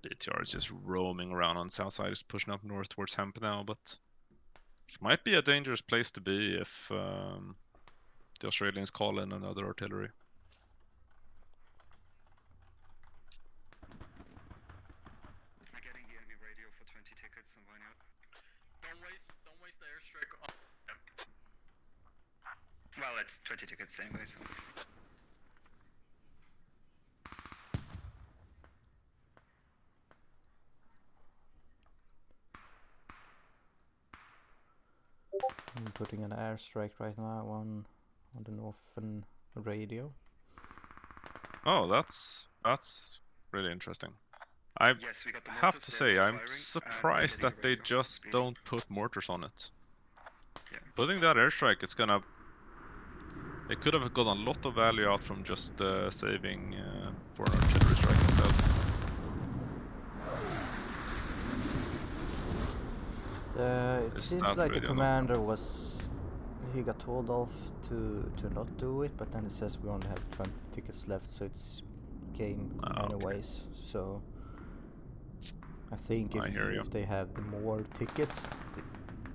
BTR is just roaming around on the south side, is pushing up north towards Hemp now, but it might be a dangerous place to be if the Australians call in another artillery. I'm getting the enemy radio for 20 tickets and why not? Don't waste the airstrike on. Well, it's 20 tickets anyway, so. I'm putting an airstrike right now on the northern radio. Oh, that's really interesting. I Yes, we got the have mortars, to they say, are I'm firing, surprised getting that they radio, just speeding. don't put mortars on it. Yeah. Putting that airstrike, it's gonna. They could have gotten a lot of value out from just saving for an artillery strike instead. It Is seems that like the radio not commander was. He got told off to not do it, but then it says we only have 20 tickets left, so it's game okay. anyways. So I think I hear you. if they have the more tickets,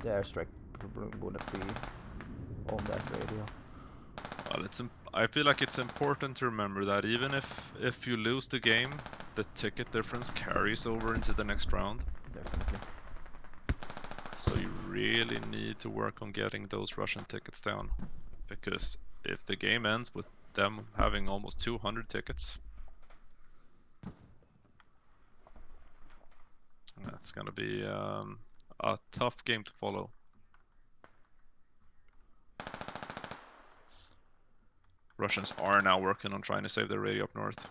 the airstrike wouldn't be on that radio. Well, I feel like it's important to remember that even if you lose the game, the ticket difference carries over into the next round. Definitely. So you really need to work on getting those Russian tickets down, because if the game ends with them having almost 200 tickets, that's gonna be a tough game to follow. Russians are now working on trying to save their radio up north.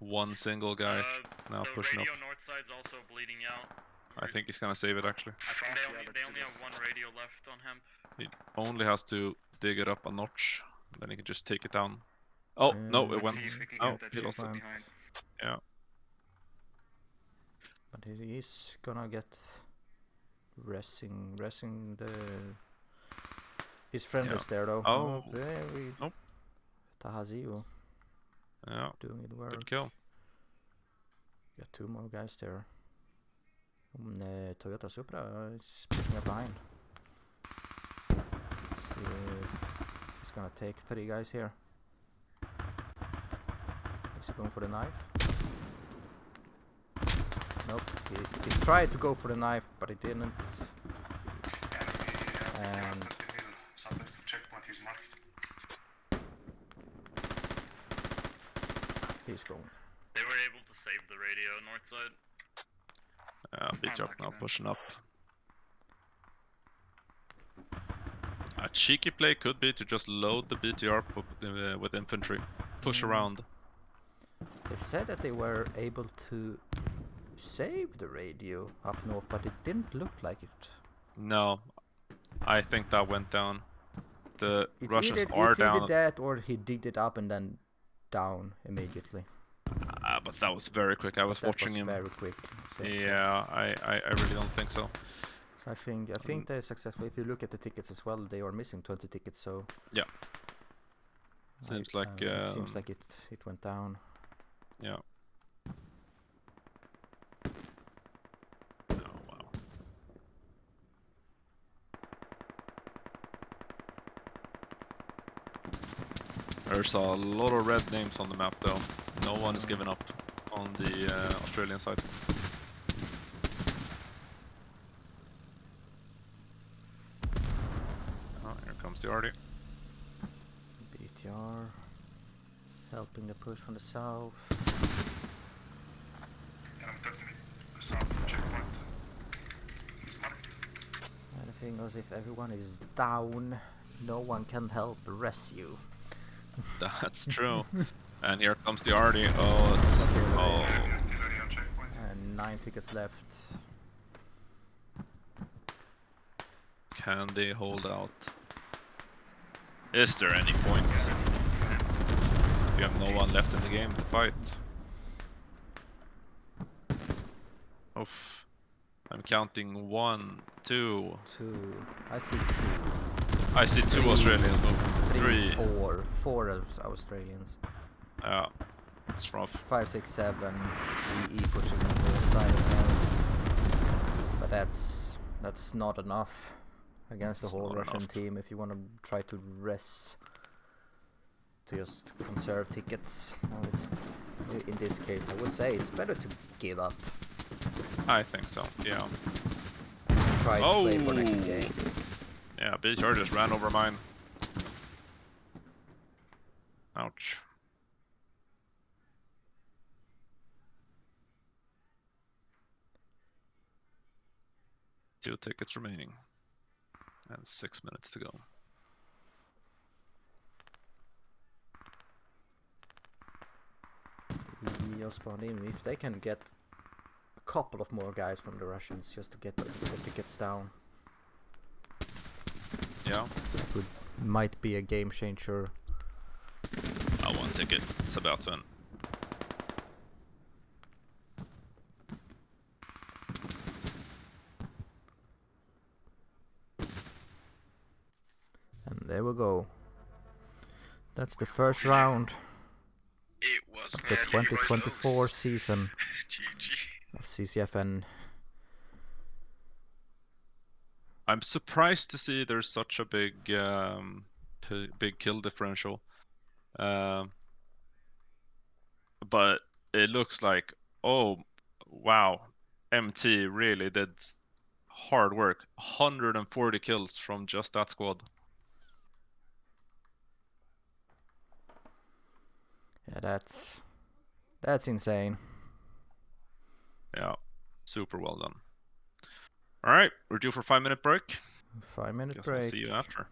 One single guy now pushing up. The radio north side's also bleeding out. I think he's gonna save it actually. I think Yeah, they only have one radio left on hemp. He only has to dig it up a notch, then he can just take it down. Oh, no, it Let's went. see if we can Oh, get that he lost unit it. behind. Yeah. But he's gonna get resting the. His friend Yeah. is there though. Oh. There we. Nope. Tahazio Yeah, doing it work. good kill. Got two more guys there. Toyota Supra is pushing up behind. Let's see if he's gonna take 3 guys here. Is he going for the knife? Nope. He tried to go for the knife, but he didn't. And southwest of checkpoint, he's marked. he's going. They were able to save the radio north side. Beach up Unlucky now, then. pushing up. A cheeky play could be to just load the BTR with infantry, push around. They said that they were able to save the radio up north, but it didn't look like it. No, I think that went down. The It's Russians either, are it's either down, that or he digged it up and then down immediately. but that was very quick. I was That watching was him. very quick. So, Yeah, I really don't think so. so I think they're successful. If you look at the tickets as well, they are missing 20 tickets. So Yeah. Seems like it seems like it went down. yeah. Oh wow. There's a lot of red names on the map though. No one is giving up on the Australian side. Oh, here comes the RD. BTR helping the push from the south. And I'm 30 meters south of checkpoint. He's marked. And the thing is, if everyone is down, no one can help rescue. That's true. And here comes the RD. Oh, it's Okay, oh. Enemy artillery on checkpoint. And 9 tickets left. Can they hold out? Is there any point? We have no one left in the game to fight. Oof. I'm counting 1, 2. 2. I see 2. I see 2 Three. Australians move. 3, 3. 4. 4 of Australians. Yeah, it's rough. 5, 6, 7. EE pushing on the side as well. But that's not enough against the It's whole not Russian enough. team if you want to try to rest, to just conserve tickets. Now it's in this case, I would say it's better to give up. I think so, yeah. Try to play for next Oh. game. Yeah, BHR just ran over mine. Ouch. Two tickets remaining. And 6 minutes to go. EE just spawned in. If they can get couple of more guys from the Russians just to get the tickets down. Yeah. Might be a game changer. One ticket. It's about to end. And there we go. That's the first round It was of the 2024 season GG. of CCFN. I'm surprised to see there's such a big big kill differential. But it looks like, oh wow, MT really did hard work. 140 kills from just that squad. Yeah, that's insane. Yeah, super well done. All right, we're due for a 5-minute break. 5-minute Guess break. we'll see you after.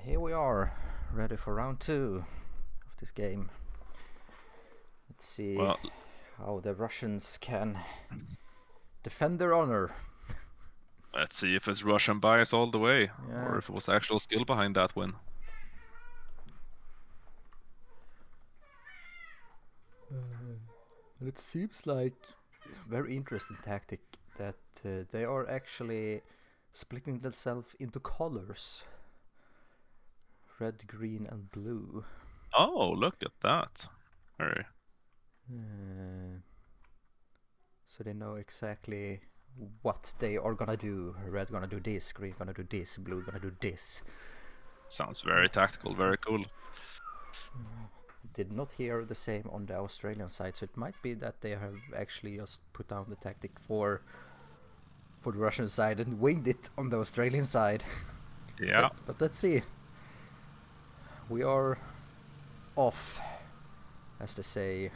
here we are, ready for round 2 of this game. Let's see Well, how the Russians can defend their honor. let's see if it's Russian bias all the way, Yeah. or if it was actual skill behind that win. It seems like a very interesting tactic that they are actually splitting themselves into colors. Red, green and blue. Oh, look at that. Very. So they know exactly what they are gonna do. Red gonna do this, green gonna do this, blue gonna do this. Sounds very tactical, very cool. Did not hear the same on the Australian side, so it might be that they have actually just put down the tactic for the Russian side and winged it on the Australian side. Yeah. But let's see. We are off, as they say.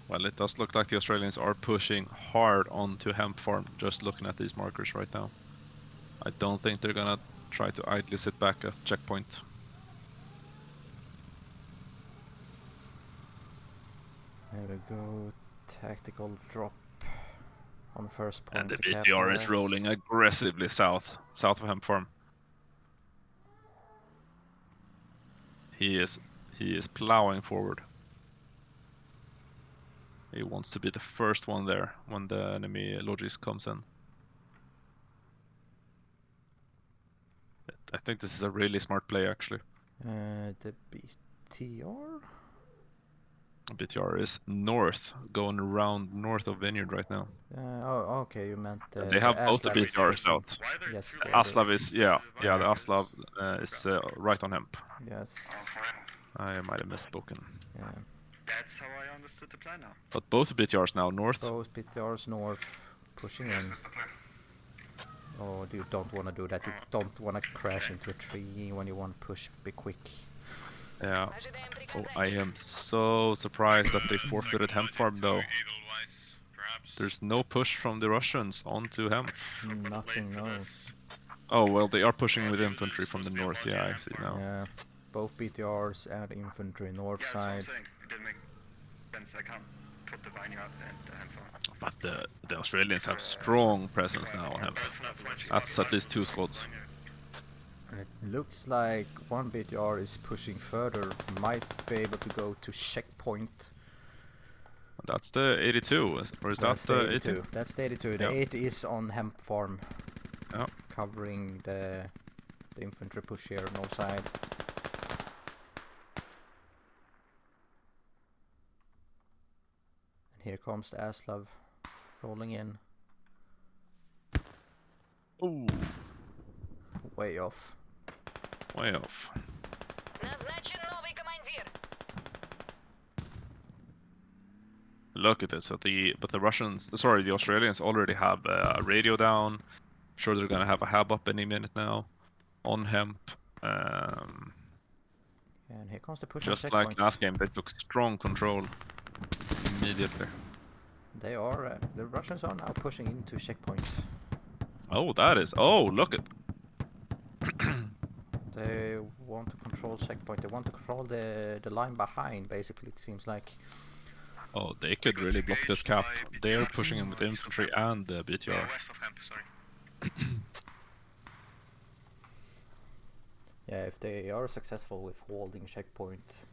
Well, it does look like the Australians are pushing hard onto hemp farm, just looking at these markers right now. I don't think they're gonna try to idly sit back at checkpoint. There we go. Tactical drop on first point. And the to cap BTR is that. rolling aggressively south of hemp farm. He is plowing forward. He wants to be the first one there when the enemy logis comes in. I think this is a really smart play, actually. The BTR? BTR is north, going around north of Vineyard right now. Oh, okay. You meant They have both the Aslav BTRs exhibition. out. Why are there Yes, two they guys? do. Aslav is, yeah, the Aslav is right on hemp. Yes. I might have misspoken. Yeah. That's how I understood the plan now. But both BTRs now north. Both BTRs north, pushing in. That's the plan. Oh, you don't want to do that. You don't want to crash into a tree when you want to push. Be quick. Yeah. Oh, I am so surprised that they forfeited hemp farm though. There's no push from the Russians onto hemp. Nothing, no. Oh well, they are pushing with infantry from the north. Yeah, I see now. Yeah. Both BTRs and infantry north Yeah, that's what I'm side. saying. It didn't make sense. I can't put the vineyard and the handphone. But the Australians have strong presence now on hemp. That's at least 2 squads. And it looks like one BTR is pushing further. Might be able to go to checkpoint. That's the 82, or is that That's the 82? That's the 82. The Yeah. 80 is on hemp farm. Yeah. Covering the infantry push here, north side. And here comes the Aslav rolling in. Ooh, Way off. way off. Look at this. But the Russians, sorry, the Australians already have a radio down. I'm sure they're gonna have a hab up any minute now on hemp. And here comes the push on Just checkpoint. like last game, they took strong control immediately. They are, the Russians are now pushing into checkpoints. Oh, that is. Oh, look at. They want to control checkpoint. They want to control the line behind, basically, it seems like. Oh, they could really block this cap. They're pushing in with infantry and the BTR. West of hemp, sorry. Yeah, if they are successful with holding checkpoint,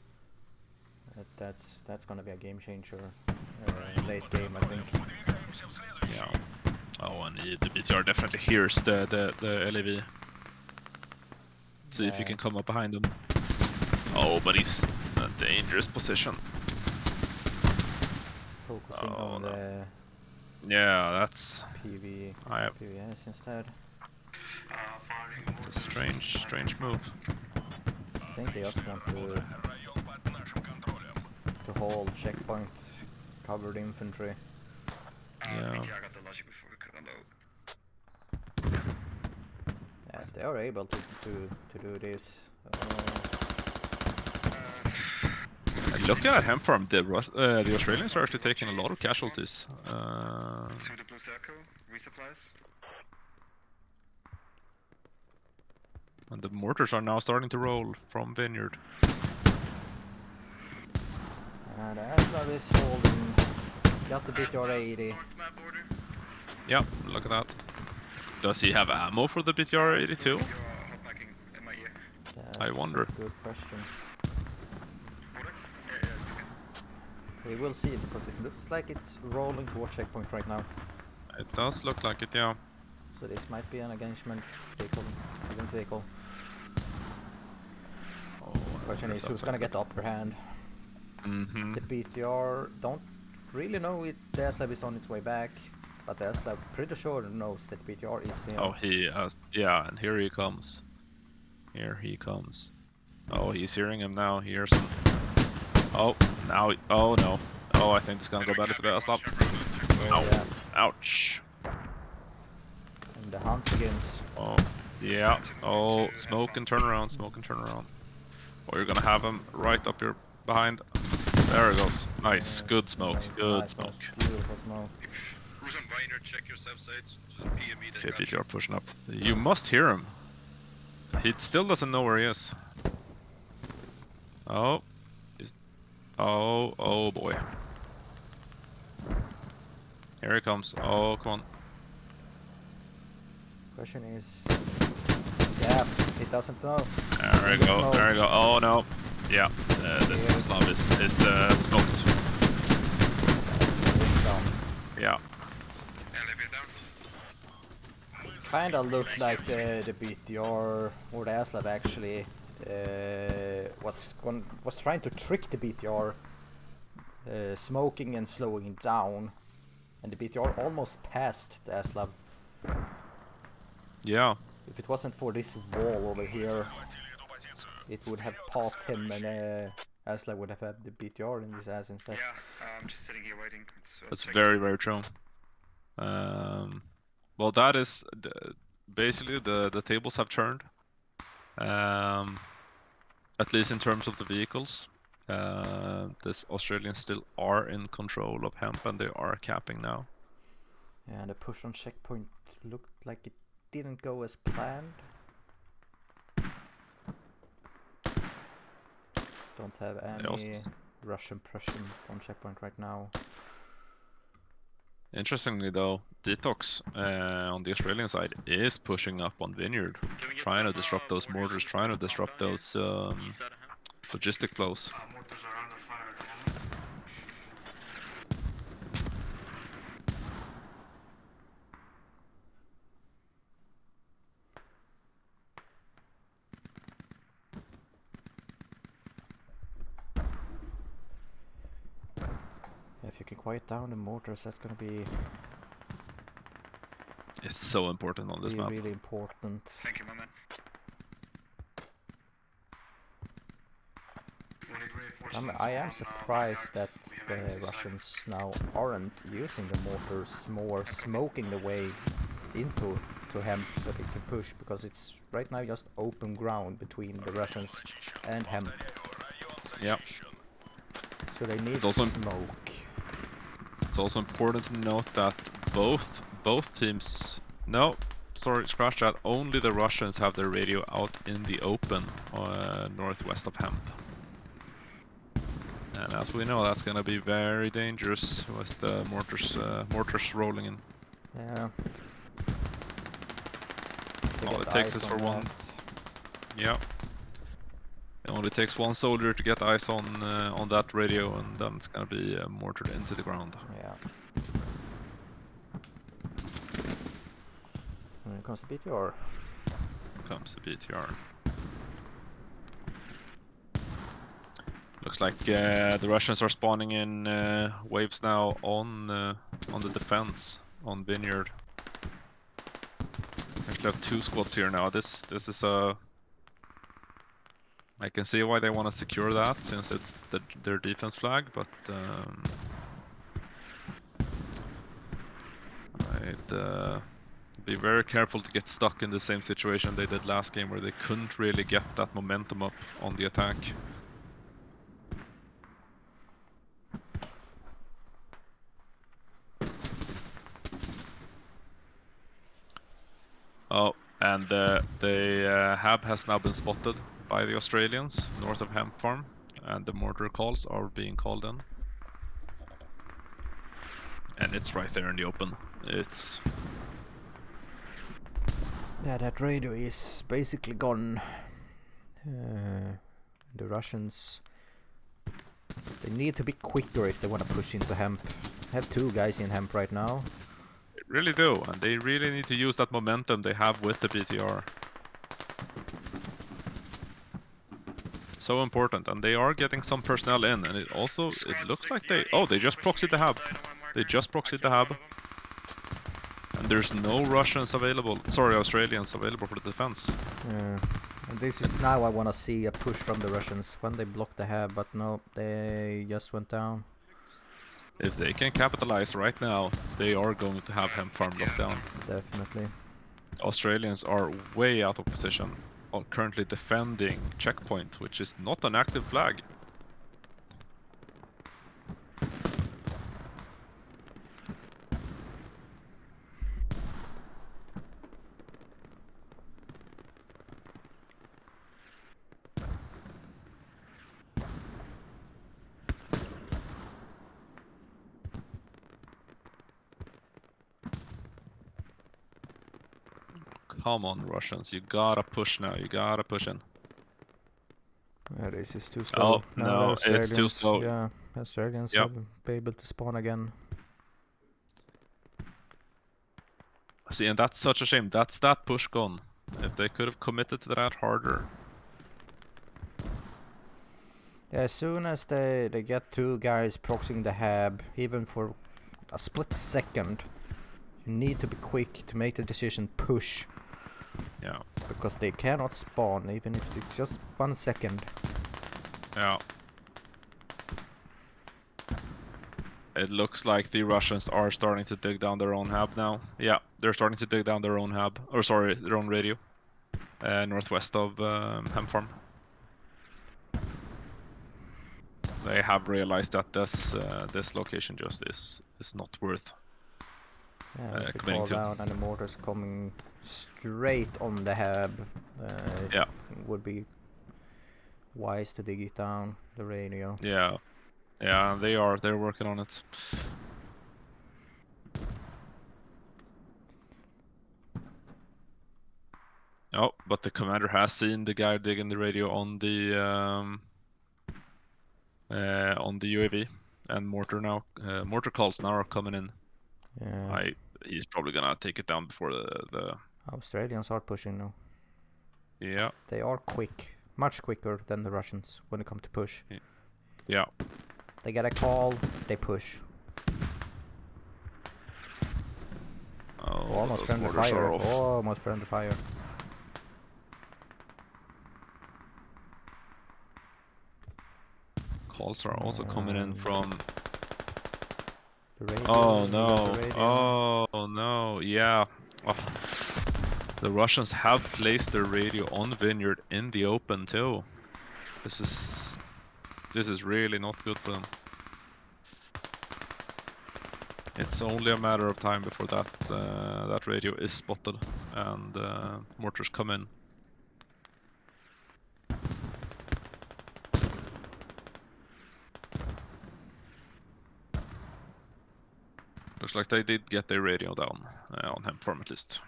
that's gonna be a game changer. Late game, I think. Yeah. Oh, and the BTR definitely hears the LAV. See if he Yeah. can come up behind them. Oh, but he's in a dangerous position. Focusing Oh, on no. the Yeah, that's PVS instead. it's a strange move. I think they just want to hold checkpoint, covered infantry. Yeah. BTR got the logic before we could unload. Yeah, if they are able to do this. And look at hemp farm. The Australians are actually taking a lot of casualties. To the blue circle, resupplies. And the mortars are now starting to roll from Vineyard. And Aslav is holding. Got the BTR 80. North map border. Yeah, look at that. Does he have ammo for the BTR 82? You're hot micing in my ear. I That's wonder. a good question. Border? Yeah, it's okay. We will see because it looks like it's rolling towards checkpoint right now. It does look like it, yeah. So this might be an engagement vehicle against vehicle. Oh, Question is who's gonna get the upper hand. Mm-hmm. The BTR don't really know it. The Aslav is on its way back, but the Aslav pretty sure knows that BTR is here. Oh, he has. Yeah, and here he comes. Here he comes. Oh, he's hearing him now. He hears him. Oh, now. Oh, no. Oh, I think it's gonna go badly for the Aslav. So, yeah, Ouch. and the hunt begins. Oh, yeah. Oh, smoke and turn around, smoke and turn around. Or you're gonna have him right up your behind. There it goes. Nice. Good smoke. Good Nice, smoke. beautiful smoke. Who's on Viner? Check your south side. Just PM me that. Okay, PGR pushing up. You must hear him. He still doesn't know where he is. Oh. Oh boy. Here he comes. Oh, come on. Question is, yeah, he doesn't know. There we go. There we go. Oh no. Yeah. This Yeah. Slav is smoked. That's it's done. Yeah. Elevator down. Kinda looked like the BTR or the Aslav actually was trying to trick the BTR, smoking and slowing it down, and the BTR almost passed the Aslav. Yeah. If it wasn't for this wall over here, it would have passed him, and Aslav would have had the BTR in his ass instead. Yeah, I'm just sitting here waiting. That's checked. very, very true. Well, that is basically the tables have turned. At least in terms of the vehicles. This Australians still are in control of Hemp, and they are capping now. Yeah, and the push on checkpoint looked like it didn't go as planned. Don't have any Russian pressure on checkpoint right now. Interestingly though, Detox on the Australian side is pushing up on Vineyard, Can we get trying to some, disrupt those borders mortars, on trying to the disrupt compound those here? East side of him. logistic flows. Mortars are under fire at the moment. If you can quiet down the mortars, that's gonna be It's so important on this map. really important. Thank you, my man. I am surprised that the Russians now aren't using the mortars more, smoking the way into Hemp so they can push, because it's right now just open ground between the Russians and Hemp. Yeah. So they need It's also smoke. It's also important to note that both teams. No, sorry, scratch that. Only the Russians have their radio out in the open, northwest of Hemp. And as we know, that's gonna be very dangerous with the mortars rolling in. Yeah. All it takes is for one. Yeah. It only takes one soldier to get eyes on that radio, and then it's gonna be mortared into the ground. Yeah. When it comes to BTR. Comes the BTR. Looks like the Russians are spawning in waves now on the defense on Vineyard. Actually have two squads here now. This is a. I can see why they want to secure that, since it's their defense flag, but I'd be very careful to get stuck in the same situation they did last game, where they couldn't really get that momentum up on the attack. Oh, And the hab has now been spotted by the Australians north of Hemp Farm, and the mortar calls are being called in. And it's right there in the open. It's Yeah, that radio is basically gone. The Russians, they need to be quicker if they want to push into Hemp. Have 2 guys in Hemp right now. They really do, and they really need to use that momentum they have with the BTR. So important, and they are getting some personnel in, and it looks like they just proxied the hub. They just proxied the hub, and there's no Russians available. Sorry, Australians available for the defense. Yeah. And this is now I want to see a push from the Russians when they block the hub, but no, they just went down. If they can capitalize right now, they are going to have Hemp Farm locked down. Definitely. Australians are way out of position, are currently defending checkpoint, which is not an active flag. Come on, Russians, you gotta push now, you gotta push in. This is too slow. Oh, Now no, the it's too Australians, slow. yeah, Australians Yep. have been able to spawn again. See, and that's such a shame. That's that push gone. If they could have committed to that harder. Yeah, as soon as they get 2 guys proxying the hab, even for a split second, you need to be quick to make the decision push. Yeah. Because they cannot spawn, even if it's just 1 second. Yeah. It looks like the Russians are starting to dig down their own hab now. Yeah, they're starting to dig down their own hab. Or sorry, their own radio. Northwest of Hemp Farm. They have realized that this location just is not worth Yeah, if you committing call to. down and the mortar's coming straight on the hab, Yeah. it would be wise to dig it down, the radio. Yeah. Yeah, they're working on it. Oh, but the commander has seen the guy digging the radio on the UAV, and mortar calls now are coming in. Yeah. He's probably gonna take it down before the Australians are pushing now. Yeah. They are quick, much quicker than the Russians when it comes to push. Yeah. They get a call, they push. Oh, Almost those friendly mortars fire. are off. Almost friendly fire. Calls are also coming in from. The radio, Oh we got no! the radio. Oh no! Yeah. Oh. The Russians have placed their radio on Vineyard in the open too. This is really not good for them. It's only a matter of time before that radio is spotted and mortars come in. Looks like they did get their radio down on Hemp Farm at least.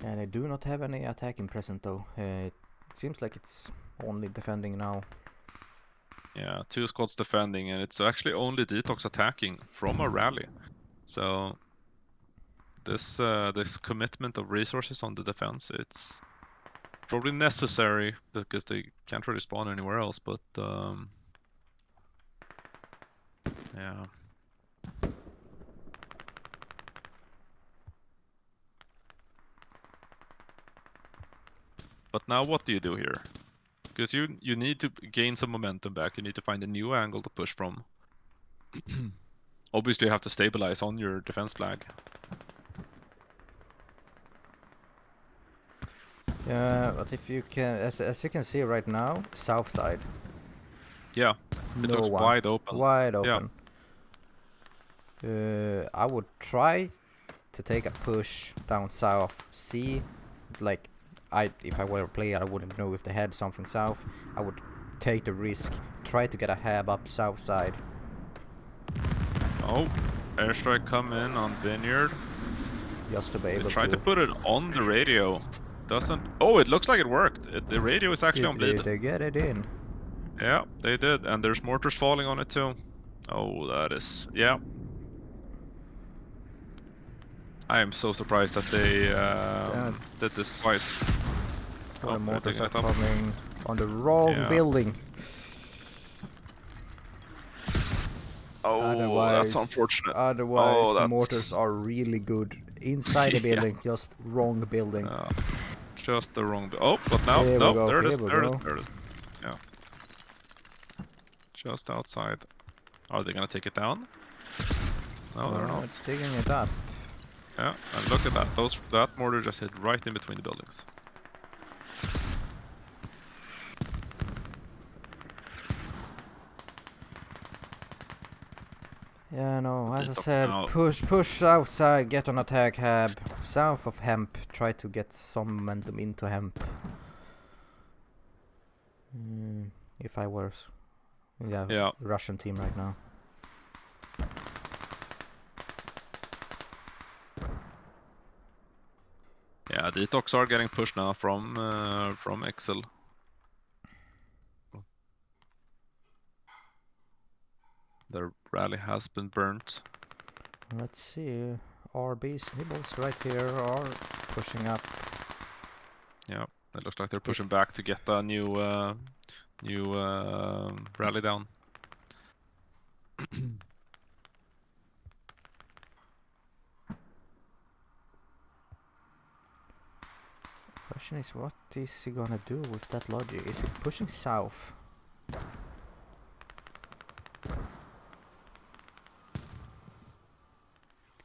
And they do not have any attacking present though. It seems like it's only defending now. Yeah, 2 squads defending, and it's actually only Detox attacking from a rally. So this commitment of resources on the defense, it's probably necessary because they can't really spawn anywhere else. But yeah. But now what do you do here? Because you need to gain some momentum back. You need to find a new angle to push from. Obviously, you have to stabilize on your defense flag. Yeah, but if you can, as you can see right now, south side, Yeah, it no looks one, wide open. wide Yeah. open. I would try to take a push down south. See, like, if I were a player, I wouldn't know if they had something south. I would take the risk, try to get a hab up south side. Oh, airstrike come in on Vineyard. Just to be They able tried to to. put it on the radio. Doesn't. Oh, it looks like it worked. The radio is actually on bleed. Did they get it in? Yeah, they did, and there's mortars falling on it too. Oh, that is. Yeah. I am so surprised that they did this twice. The Oh, they're mortars digging are it up. coming on the wrong Yeah. building. Oh, that's unfortunate. Otherwise, Oh, the that's mortars are really good. Inside the Yeah. building, just wrong building. Just the wrong. Oh, but now, Here we no, go, there it is. here we There it is. go. There it is. Yeah. Just outside. Are they gonna take it down? No, they're not. It's digging it up. Yeah, and look at that. That mortar just hit right in between the buildings. Yeah, no, as I Detox said, now. push outside, get on attack hab, south of hemp, try to get some momentum into hemp. If I were, Yeah. Russian team right now. Yeah, detox are getting pushed now from Excel. Their rally has been burnt. Let's see, RB's nibbles right here are pushing up. Yeah, it looks like they're pushing back to get a new rally down. Question is, what is he gonna do with that logic? Is he pushing south?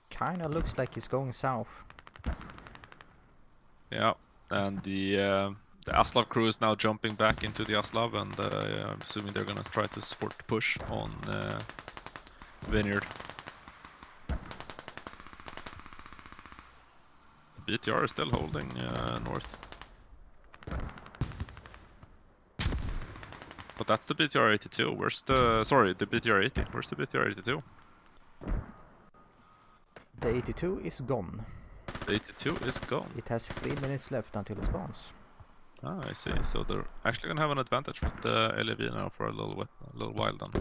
Kinda looks like he's going south. Yeah, and the Aslav crew is now jumping back into the Aslav, and I'm assuming they're gonna try to support the push on Vineyard. BTR is still holding north. But that's the BTR 82. Where's the... Sorry, the BTR 80. Where's the BTR 82? The 82 is gone. The 82 is gone. It has 3 minutes left until it spawns. Ah, I see. So they're actually gonna have an advantage with the LAV now for a little while then.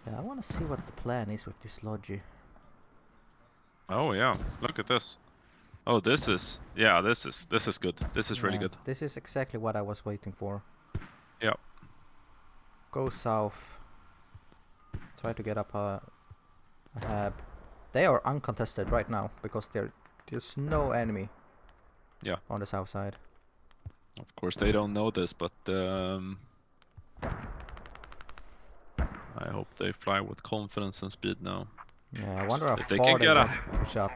Yeah, I wanna see what the plan is with this logi. Oh yeah, look at this. Oh, this is good. This is really good. This is exactly what I was waiting for. Yeah. Go south. Try to get up a hab. They are uncontested right now because there's no enemy. Yeah. On the south side. Of course, they don't know this, but I hope they fly with confidence and speed now. Yeah, I wonder how If they far can they get want to push up.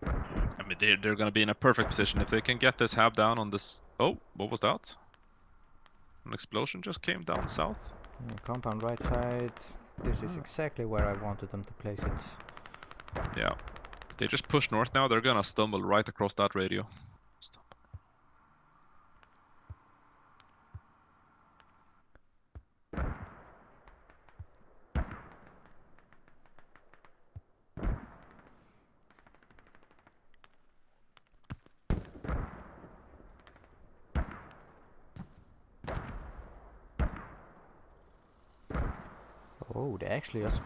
I mean, they're gonna be in a perfect position if they can get this hab down on this. Oh, what was that? An explosion just came down south. Compound right side. This is exactly where I wanted them to place it. Yeah. They just push north now. They're gonna stumble right across that radio. Oh, they actually just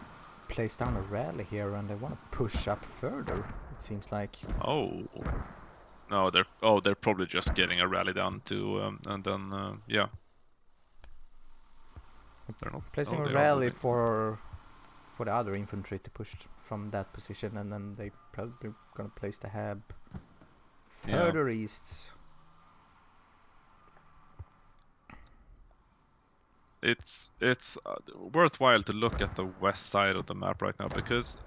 placed down a rally here and they want to push up further, it seems like. Oh. No, they're probably just getting a rally down to and then yeah. They're not Placing a they are rally moving. for the other infantry to push from that position, and then they probably gonna place the hab further east. it's worthwhile to look at the west side of the map right now, because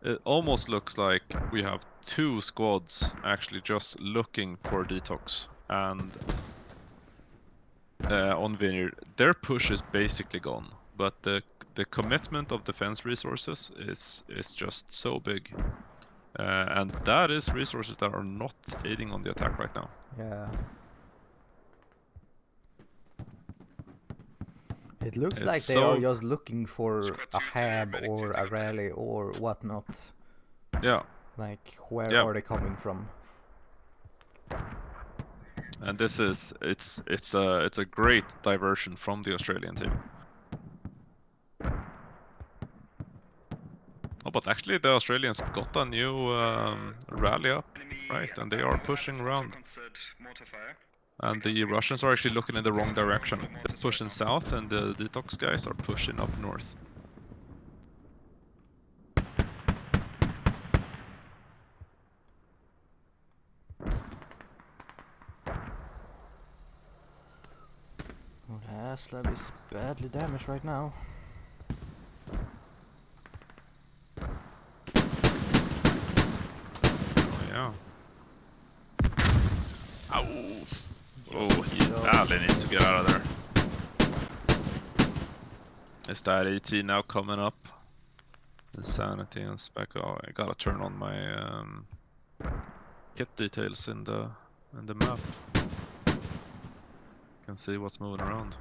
it almost looks like we have 2 squads actually just looking for detox, and on Vineyard, their push is basically gone, but the commitment of defense resources is just so big, and that is resources that are not aiding on the attack right now. Yeah. It looks It's like they are so- just looking for Squad a 2 to hab medic or to a take rally or whatnot. Yeah, Like, where Yeah. are they coming from? and this is it's a great diversion from the Australian team. Oh, but actually the Australians got a new rally up, Enemy, right? And they are pushing around. Considered mortar fire. And the Russians are actually looking in the wrong direction. They're pushing south, and the detox guys are pushing up north. Oh, the ass lab is badly damaged right now. Oh yeah. Ow! Oh, he badly needs to get out of there. Is that AT now coming up? Insanity and spec. Oh, I gotta turn on my kit details in the map. Can see what's moving around.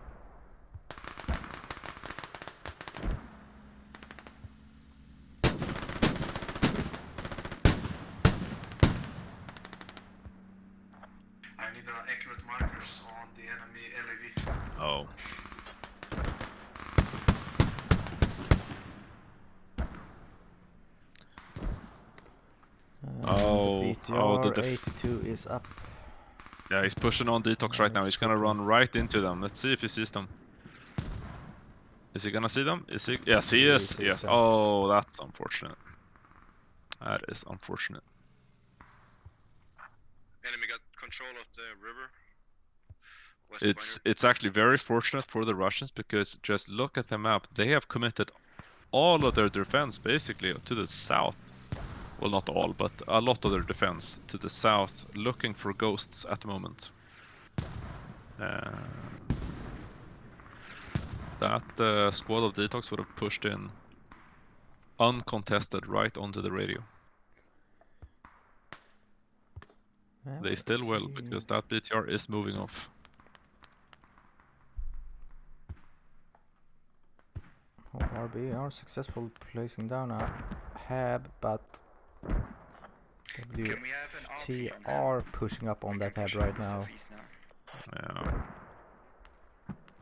I need accurate markers on the enemy LAV. Oh. The the BTR 82 is up. Yeah, he's pushing on detox right now. He's gonna run right into them. Let's see if he sees them. Is he gonna see them? Is he? Yes, he is. Yes. Them. Oh, that's unfortunate. That is unfortunate. Enemy got control of the river. West of Vineyard. It's actually very fortunate for the Russians, because just look at the map. They have committed all of their defense basically to the south. Well, not all, but a lot of their defense to the south, looking for ghosts at the moment. That squad of detox would have pushed in uncontested right onto the radio. Yeah, They let's still will, see. because that BTR is moving off. Oh, RB are successful placing down a hab, but Can we have an RT on WT are pushing up on We that can hab push right to now. southeast now.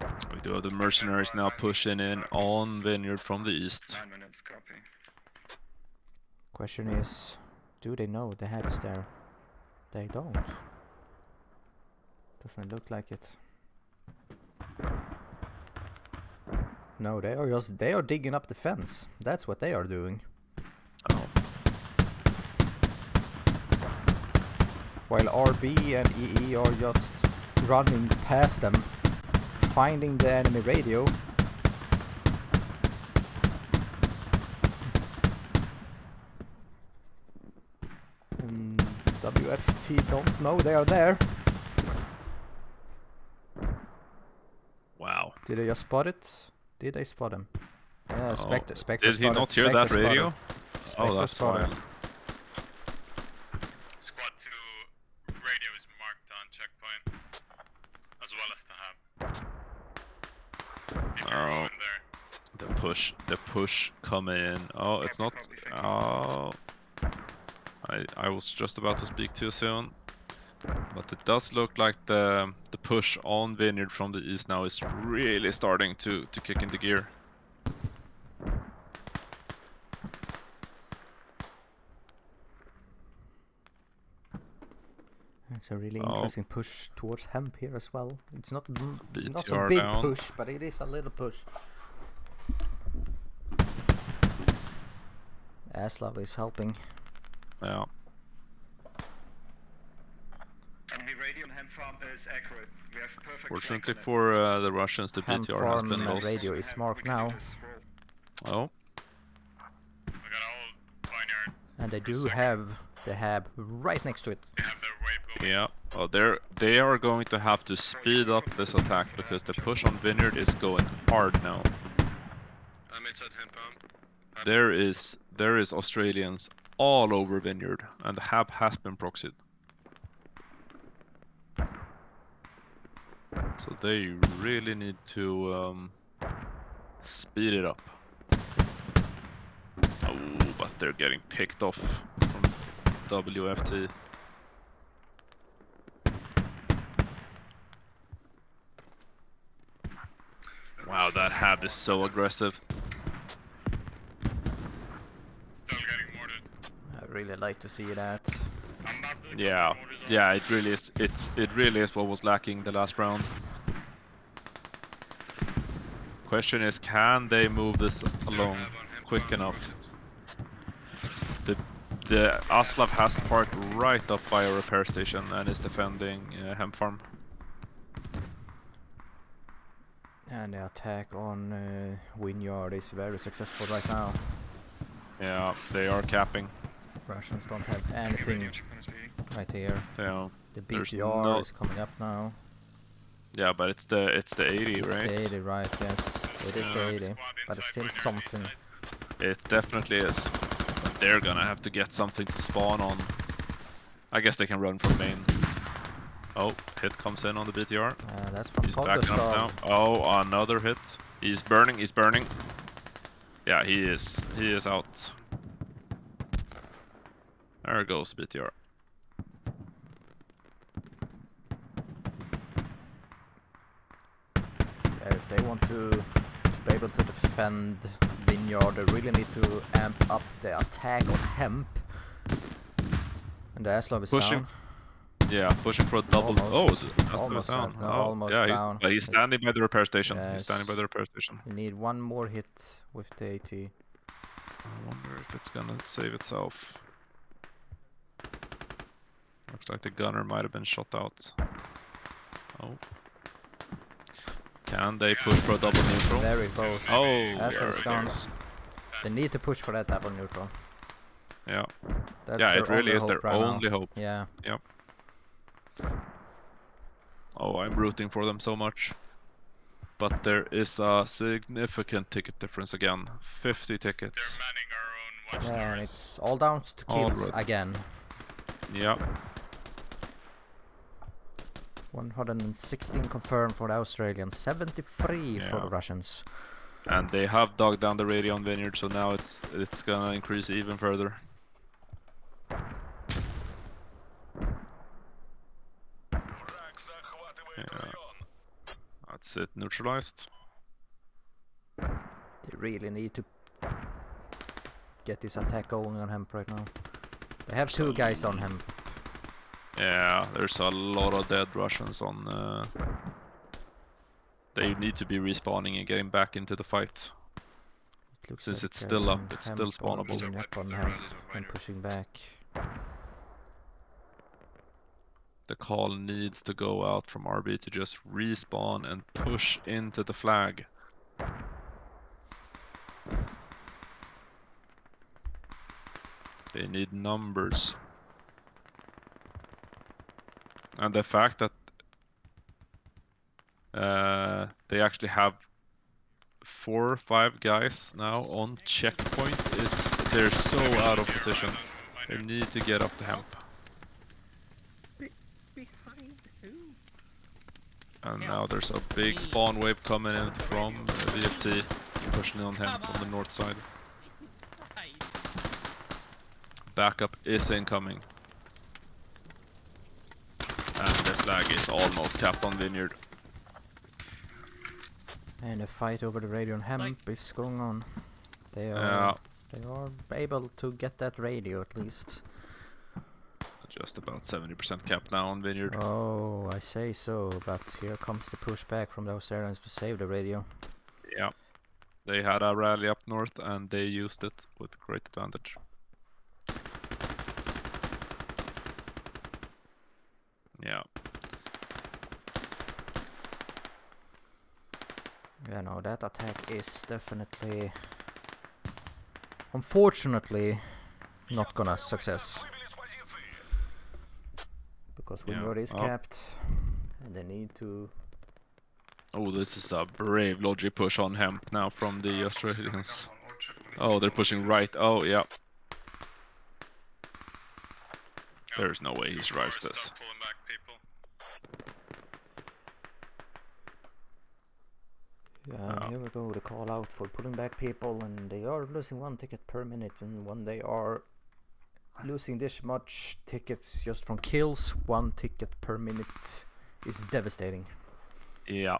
Yeah. We do have the mercenaries now pushing in on Vineyard from the east. 9 minutes, copy. Question is, do they know the hab is there? They don't. Doesn't look like it. No, they are digging up the fence. That's what they are doing. Oh. While RB and EE are just running past them, finding the enemy radio. And WFT don't know they are there. Wow. Did they just spot it? Did they spot him? Yeah, Spectre Did he not hear that radio? Oh, that's spotted. wild. Squad 2 radio is marked on checkpoint, as well as the hub. If you're Oh. going there. The push coming in. Oh, it's not. Oh, I was just about to speak too soon, but it does look like the push on Vineyard from the east now is really starting to kick into gear. It's a really interesting push towards hemp here as well. It's not not so BTR big down. push, but it is a little push. Aslav is helping. Yeah. Enemy radio on Hemp Farm is is accurate. We have perfect Fortunately flank for the Russians, the Ham BTR has farm been lost. radio is marked now, Oh, We got all vineyard. and they do have the hab right next to it. They have their wave going. yeah. Well, they are going to have to speed up this attack because the push on Vineyard is going hard now. I'm inside hand palm. There is Australians all over Vineyard, and the hab has been proxied. So they really need to speed it up. Oh, but they're getting picked off from WFT. Wow, that hab is so aggressive. Still getting mortared. I really like to see that. I'm about to Yeah, mortars on. yeah, it really is. It really is what was lacking the last round. Question is, can they move this along quick enough? The Aslav has parked right up by a repair station and is defending hemp farm. And the attack on Vineyard is very successful right now. Yeah, they are capping. Russians don't have anything right here. Yeah, The there's BTR no- is coming up now. yeah, but it's the 80, It's right? the 80, right? Yes, it is the Yeah. 80, but it's still something. It definitely is. But they're gonna have to get something to spawn on. I guess they can run from main. Oh, hit comes in on the BTR. That's from He's backing up now. Podgostov. Oh, another hit. He's burning, he's burning. Yeah, he is out. There goes BTR. Yeah, if they want to be able to defend Vineyard, they really need to amp up the attack on hemp. And the Aslav is Pushing. down. Yeah, pushing for a double. Almost. That's Almost down. down. No, Oh, almost yeah, down. but he's It's- standing by the repair station. Yes. He's standing by the repair station. You need one more hit with the AT. I wonder if it's gonna save itself. Looks like the gunner might have been shot out. Oh. Can they push for a double neutral? Very close. Oh, Aslav there is it gone. goes. They need to push for that double neutral. Yeah, That's yeah, their it really only is their hope right now. only hope. Yeah. Oh, I'm rooting for them so much. But there is a significant ticket difference again. 50 They're tickets. manning our own Yeah, and watchtowers. it's all down to All kills right. again. Yeah. 116 confirmed for the Australians, 73 for Yeah. the Russians. And they have dug down the radio on Vineyard, so now it's gonna increase even further. Yeah. That's it, neutralized. They really need to get this attack going on hemp right now. They have two guys on hemp. Yeah, there's a lot of dead Russians on. They need to be respawning and getting back into the fight. It looks Since like it's guys still up, on it's hemp still are spawnable. being up on hemp and pushing back. The call needs to go out from RB to just respawn and push into the flag. They need numbers. And the fact that they actually have 4 or 5 guys now on checkpoint is they're so out of position. They need to get up to hemp. And now there's a big spawn wave coming in from VFT, pushing on hemp on the north side. Backup is incoming. And the flag is almost capped on Vineyard. And a fight over the radio on hemp is going on. They are able to get that radio at least. Just about 70% capped now on Vineyard. Oh, I say so, but here comes the pushback from the Australians to save the radio. Yeah. They had a rally up north and they used it with great advantage. Yeah. Yeah, no, that attack is definitely, unfortunately, not gonna success. Because Windward is capped, and they need to... Oh, this is a brave logic push on Hemp now from the Australians. Oh, they're pushing right. Oh, yeah. There's no way he survives this. Start pulling back people. Yeah, and here we go, the call out for pulling back people, and they are losing 1 ticket per minute, and when they are losing this much tickets just from kills, 1 ticket per minute is devastating. Yeah.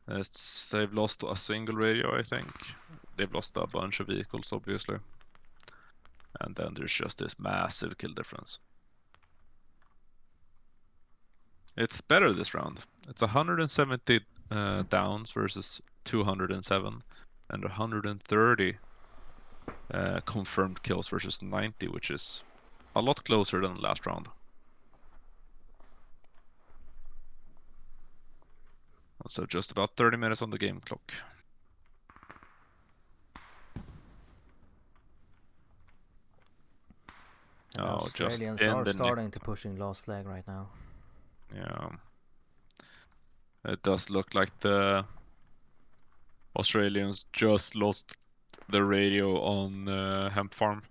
They've lost a single radio, I think. They've lost a bunch of vehicles, obviously. And then there's just this massive kill difference. It's better this round. It's 170 downs versus 207, and 130 confirmed kills versus 90, which is a lot closer than the last round. So just about 30 minutes on the game clock. Australians are starting to pushing last flag right now. Yeah. It does look like the Australians just lost the radio on Hemp Farm.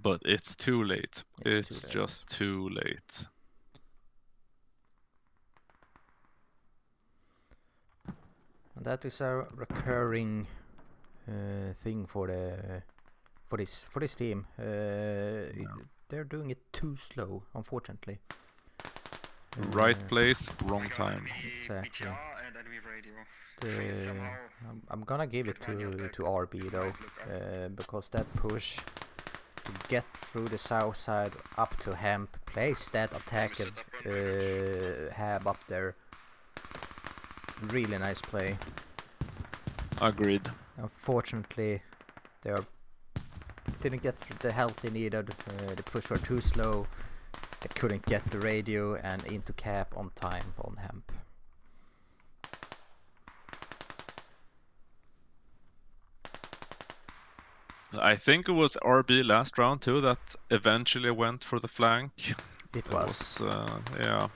But it's too late. It's just too late. And that is a recurring thing for this team. They're doing it too slow, unfortunately. Right place, wrong time. Exactly. I'm gonna give it to RB though, because that push to get through the south side up to Hemp, place that attack of Hab up there. Really nice play. Agreed. Unfortunately, they didn't get the help they needed. The push were too slow. They couldn't get the radio and into cap on time on Hemp. I think it was RB last round too that eventually went for the flank. It was. Yeah.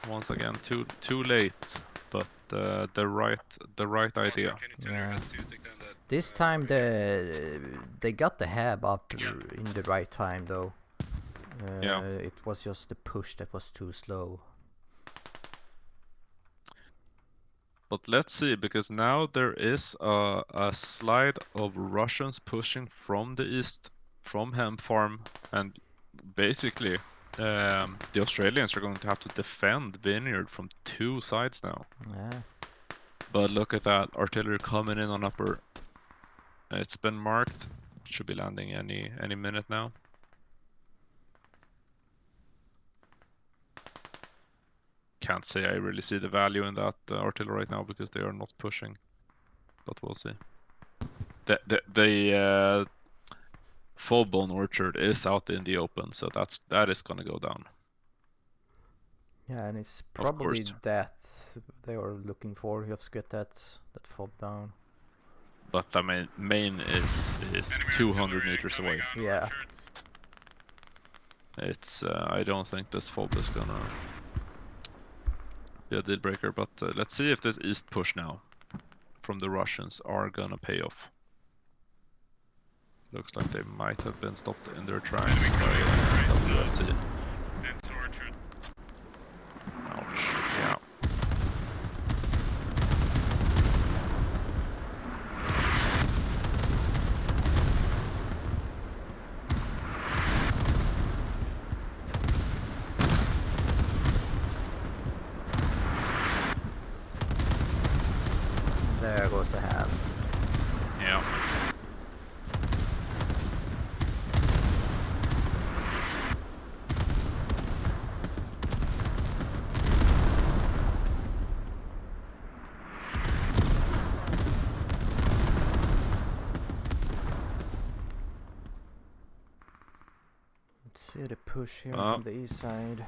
Once again, too late, but the right idea. Yeah. This time they got the Hab up in the right time though. Yeah. It was just the push that was too slow. But let's see, because now there is a slide of Russians pushing from the east, from Hemp Farm, and basically the Australians are going to have to defend Vineyard from 2 sides now. Yeah. But look at that, artillery coming in on upper. It's been marked. Should be landing any minute now. Can't say I really see the value in that artillery right now because they are not pushing, but we'll see. The Full-Bone Orchard is out in the open, so that is gonna go down. Yeah, and it's probably that they are looking for, just to get that fob down. But I mean, main is 200 meters away. Yeah. It's I don't think this fob is gonna be a deal breaker, but let's see if this east push now from the Russians are gonna pay off. Looks like they might have been stopped in their tracks by WFT. Ouch, yeah. There goes the Hab. Yeah. Let's see the push here from the east side.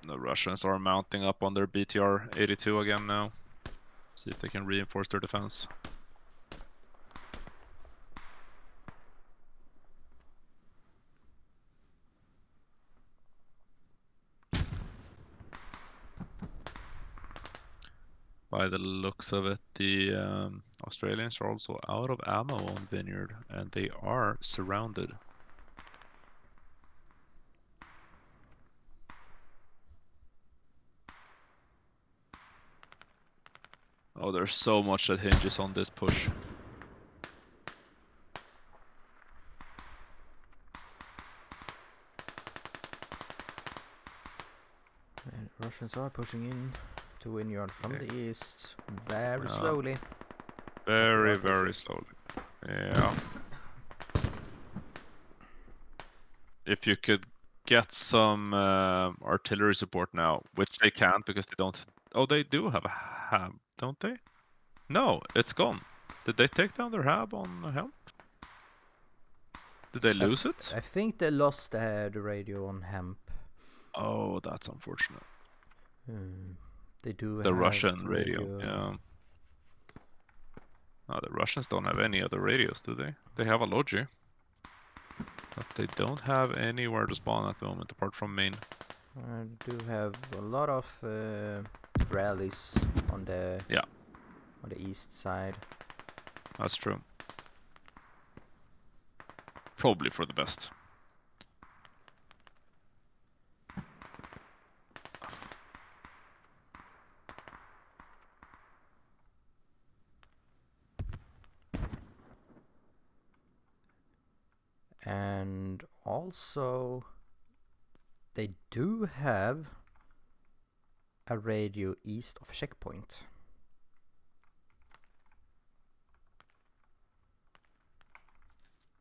The Russians are mounting up on their BTR 82 again now. See if they can reinforce their defense. By the looks of it, the Australians are also out of ammo on Vineyard, and they are surrounded. Oh, there's so much that hinges on this push. And Russians are pushing in to Vineyard from Okay. the east, very Yeah. slowly. Very, But they are very pushing. slowly. Yeah. If you could get some artillery support now, which they can't because they don't. Oh, they do have a hab, don't they? No, it's gone. Did they take down their hab on the Hemp? Did they lose it? I think they lost the radio on Hemp. Oh, that's unfortunate. They do The have Russian the radio, yeah. No, the Russians don't have any other radios, do they? They have a Logi. But they don't have anywhere to spawn at the moment apart from main. do have a lot of rallies on the on the east side. That's true. Probably for the best. And also they do have a radio east of checkpoint.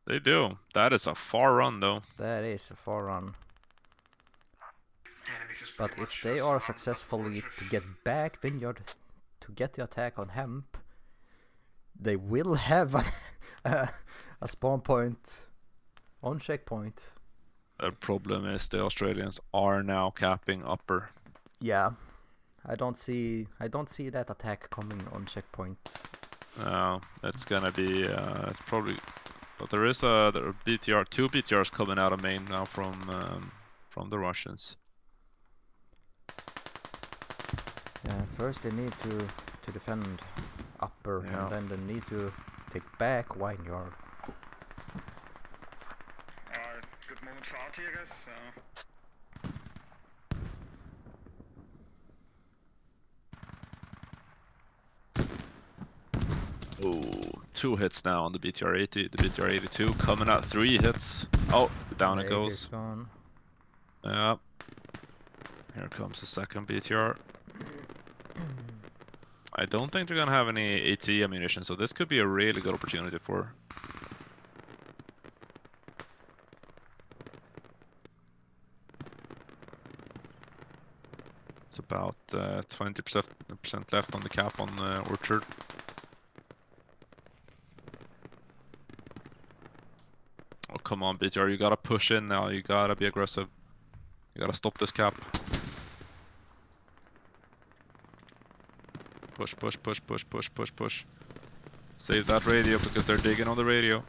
They do. That is a far run though. That is a far run. Enemy has But pretty if much they just are rounded up successfully Orchard. to get back Vineyard to get the attack on Hemp, they will have a spawn point on checkpoint. The problem is the Australians are now capping upper. Yeah, I don't see that attack coming on checkpoint. It's gonna be it's probably, but there are BTR, 2 BTRs coming out of main now from the Russians. Yeah, first they need to defend upper, Yeah. and then they need to take back Vineyard. Good moment for RT, I guess. Oh, 2 hits now on the BTR 80, the BTR 82 coming out 3 hits. Oh, down it Is goes. gone. Yeah. Here comes the second BTR. I don't think they're gonna have any AT ammunition, so this could be a really good opportunity for. It's about 20% left on the cap on Orchard. Oh, come on, BTR, you gotta push in now. You gotta be aggressive. You gotta stop this cap. Push, push, push, push, push, push, push. Save that radio because they're digging on the radio.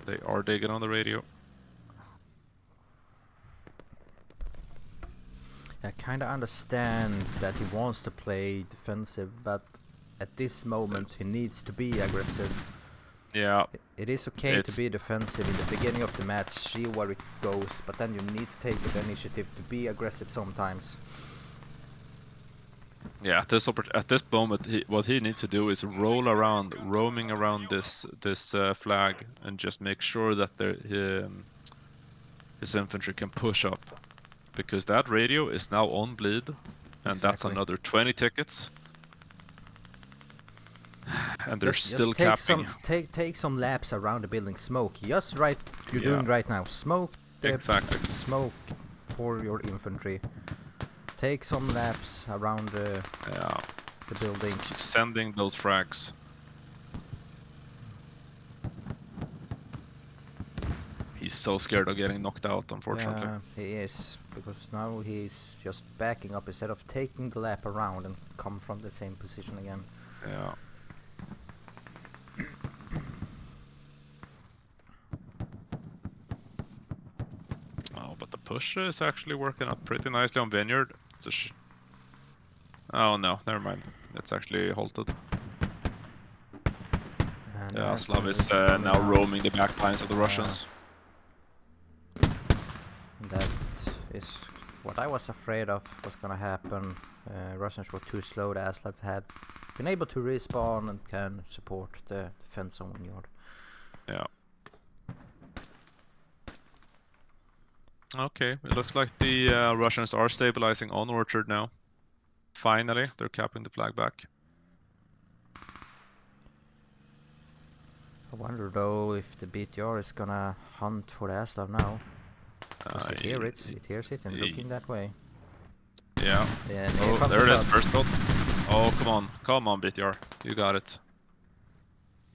They are digging on the radio. I kind of understand that he wants to play defensive, but at this moment he needs to be aggressive. Yeah. It is okay to be defensive in the beginning of the match, see where it goes, but then you need to take the initiative to be aggressive sometimes. Yeah, at this moment, what he needs to do is roll around, roaming around this flag, and just make sure that his infantry can push up, because that radio is now on bleed, and that's another 20 tickets, and they're still capping. Take some laps around the building, smoke. Just right, you're doing right now. Smoke the smoke for your infantry. Take some laps around the buildings. Sending those frags. He's so scared of getting knocked out, unfortunately. Yeah, he is, because now he's just backing up instead of taking the lap around and come from the same position again. Yeah. Oh, but the push is actually working out pretty nicely on Vineyard. It's a oh no, never mind. It's actually halted. And Yeah, Aslav Slav is coming now out. roaming the back lines of the Russians. That is what I was afraid of was gonna happen. Russians were too slow. The Aslav had been able to respawn and can support the defense on Vineyard. Yeah. Okay, it looks like the Russians are stabilizing on Orchard now. Finally, they're capping the flag back. I wonder though if the BTR is gonna hunt for the Aslav now. Because it hears it and looking that way. Yeah. And here Oh, comes there the it is, shots. first shot. Oh, come on, BTR, you got it.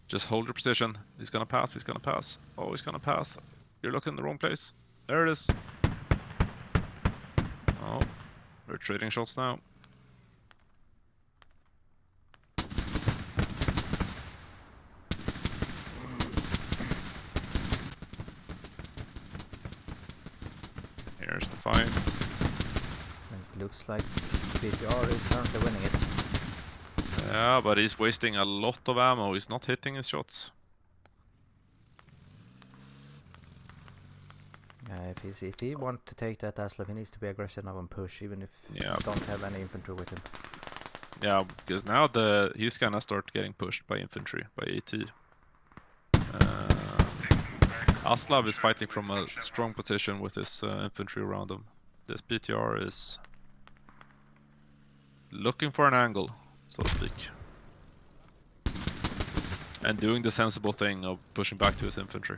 Just hold your position. He's gonna pass. He's gonna pass. Oh, he's gonna pass. You're looking in the wrong place. There it is. Oh, we're trading shots now. Here's the fight. And it looks like BTR is currently winning it. Yeah, but he's wasting a lot of ammo. He's not hitting his shots. If he wants to take that Aslav, he needs to be aggressive now and push, even if Yeah. he don't have any infantry with him. Yeah, because now he's gonna start getting pushed by infantry, by AT. Aslav is fighting from a strong position with his infantry around him. This BTR is looking for an angle, so to speak. And doing the sensible thing of pushing back to his infantry.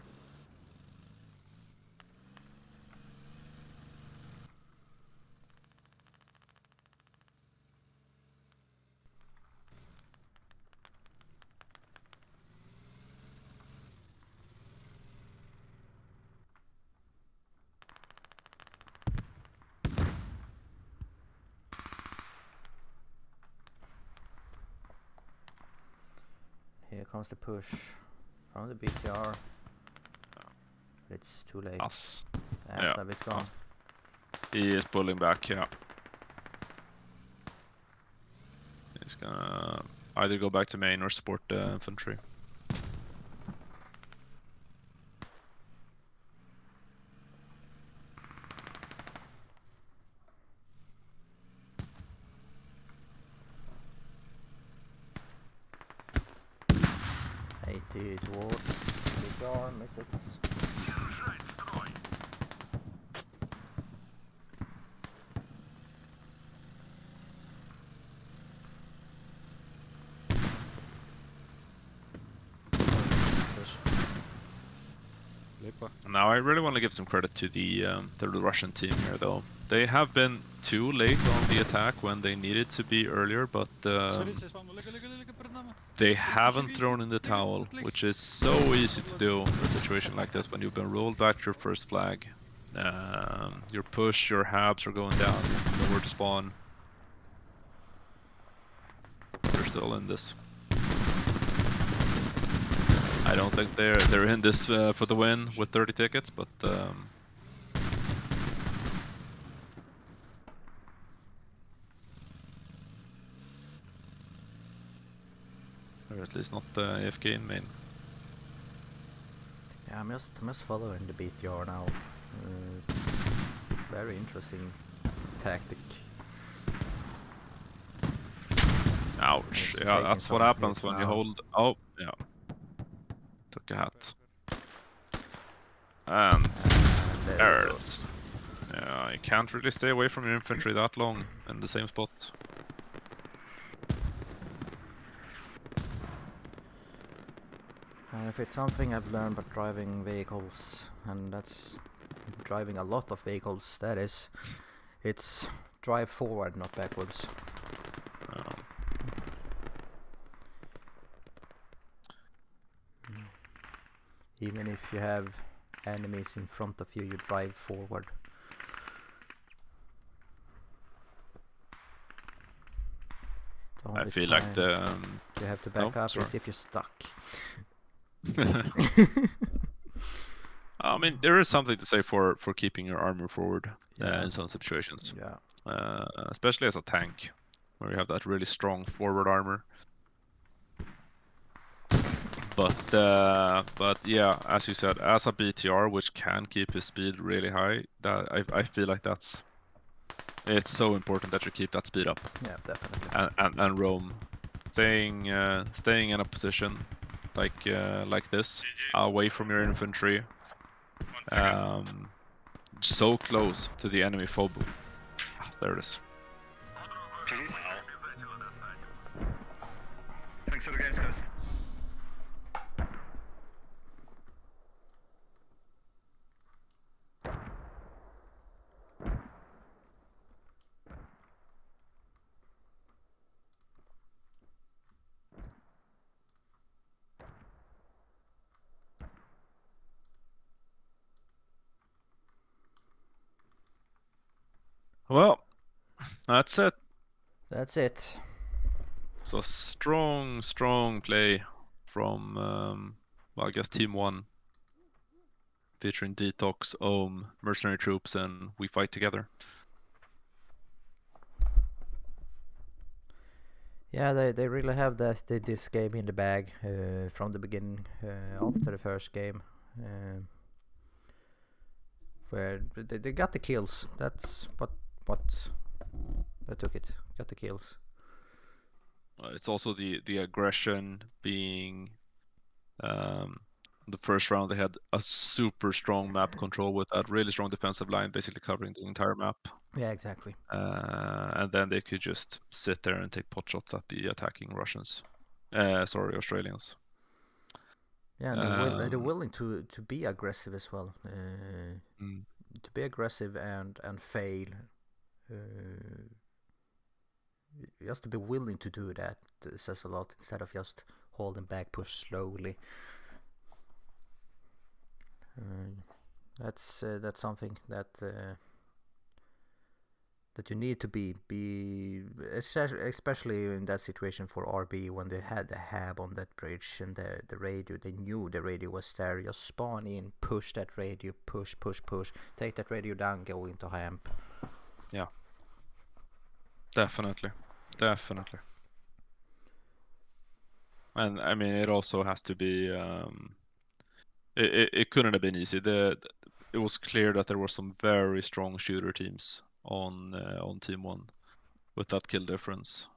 Here comes the push from the BTR. It's too late. Aslav is gone. He is pulling back, yeah. He's gonna either go back to main or support the infantry. Towards BTR, misses. Now I really want to give some credit to the Russian team here, though. They have been too late on the attack when they needed to be earlier, but they haven't thrown in the towel, which is so easy to do in a situation like this when you've been rolled back to your first flag. Your push, your habs are going down, nowhere to spawn. They're still in this. I don't think they're in this for the win with 30 tickets, but or at least not AFK in main. Yeah, I must follow in the BTR now. It's very interesting tactic. Ouch! It's Yeah, taking that's what some happens hits when now. you hold. Oh, yeah. Took a hat. And there it is. Yeah, you can't really stay away from your infantry that long in the same spot. If it's something I've learned about driving vehicles, and that's driving a lot of vehicles, that is, it's drive forward, not backwards. Even if you have enemies in front of you, you drive forward. The I only feel like time the you have to back up sorry. is if you're stuck. I mean, there is something to say for keeping your armor forward Yeah. in some situations, Yeah. especially as a tank, where you have that really strong forward armor. But yeah, as you said, as a BTR, which can keep his speed really high, that I feel like it's so important that you keep that speed up Yeah, definitely. and roam, staying in a position like this, away from your infantry, so close to the enemy fob. There it is. GG's. Thanks for the games, guys. Well, that's it. That's it. So strong play from well, I guess Team 1, featuring Detox, Ohm, Mercenary Troops, and We Fight Together. Yeah, they really have this game in the bag from the beginning, after the first game, where they got the kills. That's what they took it. Got the kills. It's also the aggression being the first round. They had a super strong map control with that really strong defensive line, basically covering the entire map. Yeah, exactly. And then they could just sit there and take pot shots at the attacking Russians. Australians. Yeah, and they're willing to be aggressive as well. To be aggressive and fail. Just to be willing to do that says a lot, instead of just holding back, push slowly. That's something that you need to be especially in that situation for RB, when they had the hab on that bridge and the radio. They knew the radio was there. Just spawn in, push that radio, push, take that radio down, go into hamp. Yeah, definitely. And I mean, it also has to be. It couldn't have been easy. It was clear that there were some very strong shooter teams on Team 1 with that kill difference.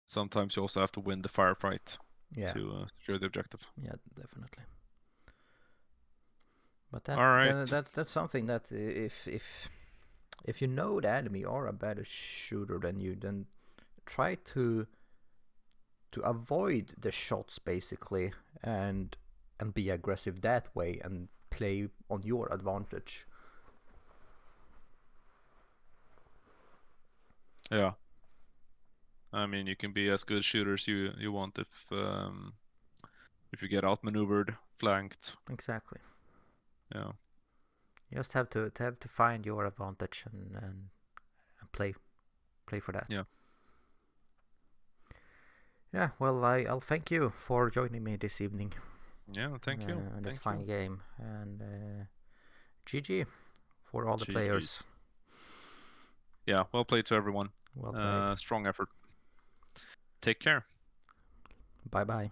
Sometimes you also have to win the firefight to secure the objective. Yeah, definitely. But that's something that if you know the enemy are a better shooter than you, then try to avoid the shots, basically, and be aggressive that way and play on your advantage. Yeah. I mean, you can be as good shooters you want if you get outmaneuvered, flanked. Exactly. Yeah. You just have to find your advantage and play for that. Yeah. Yeah, well, I'll thank you for joining me this evening. Yeah, thank you. On this fine game, and GG for all the players. Yeah, well played to everyone. Well played. Strong effort. Take care. Bye bye.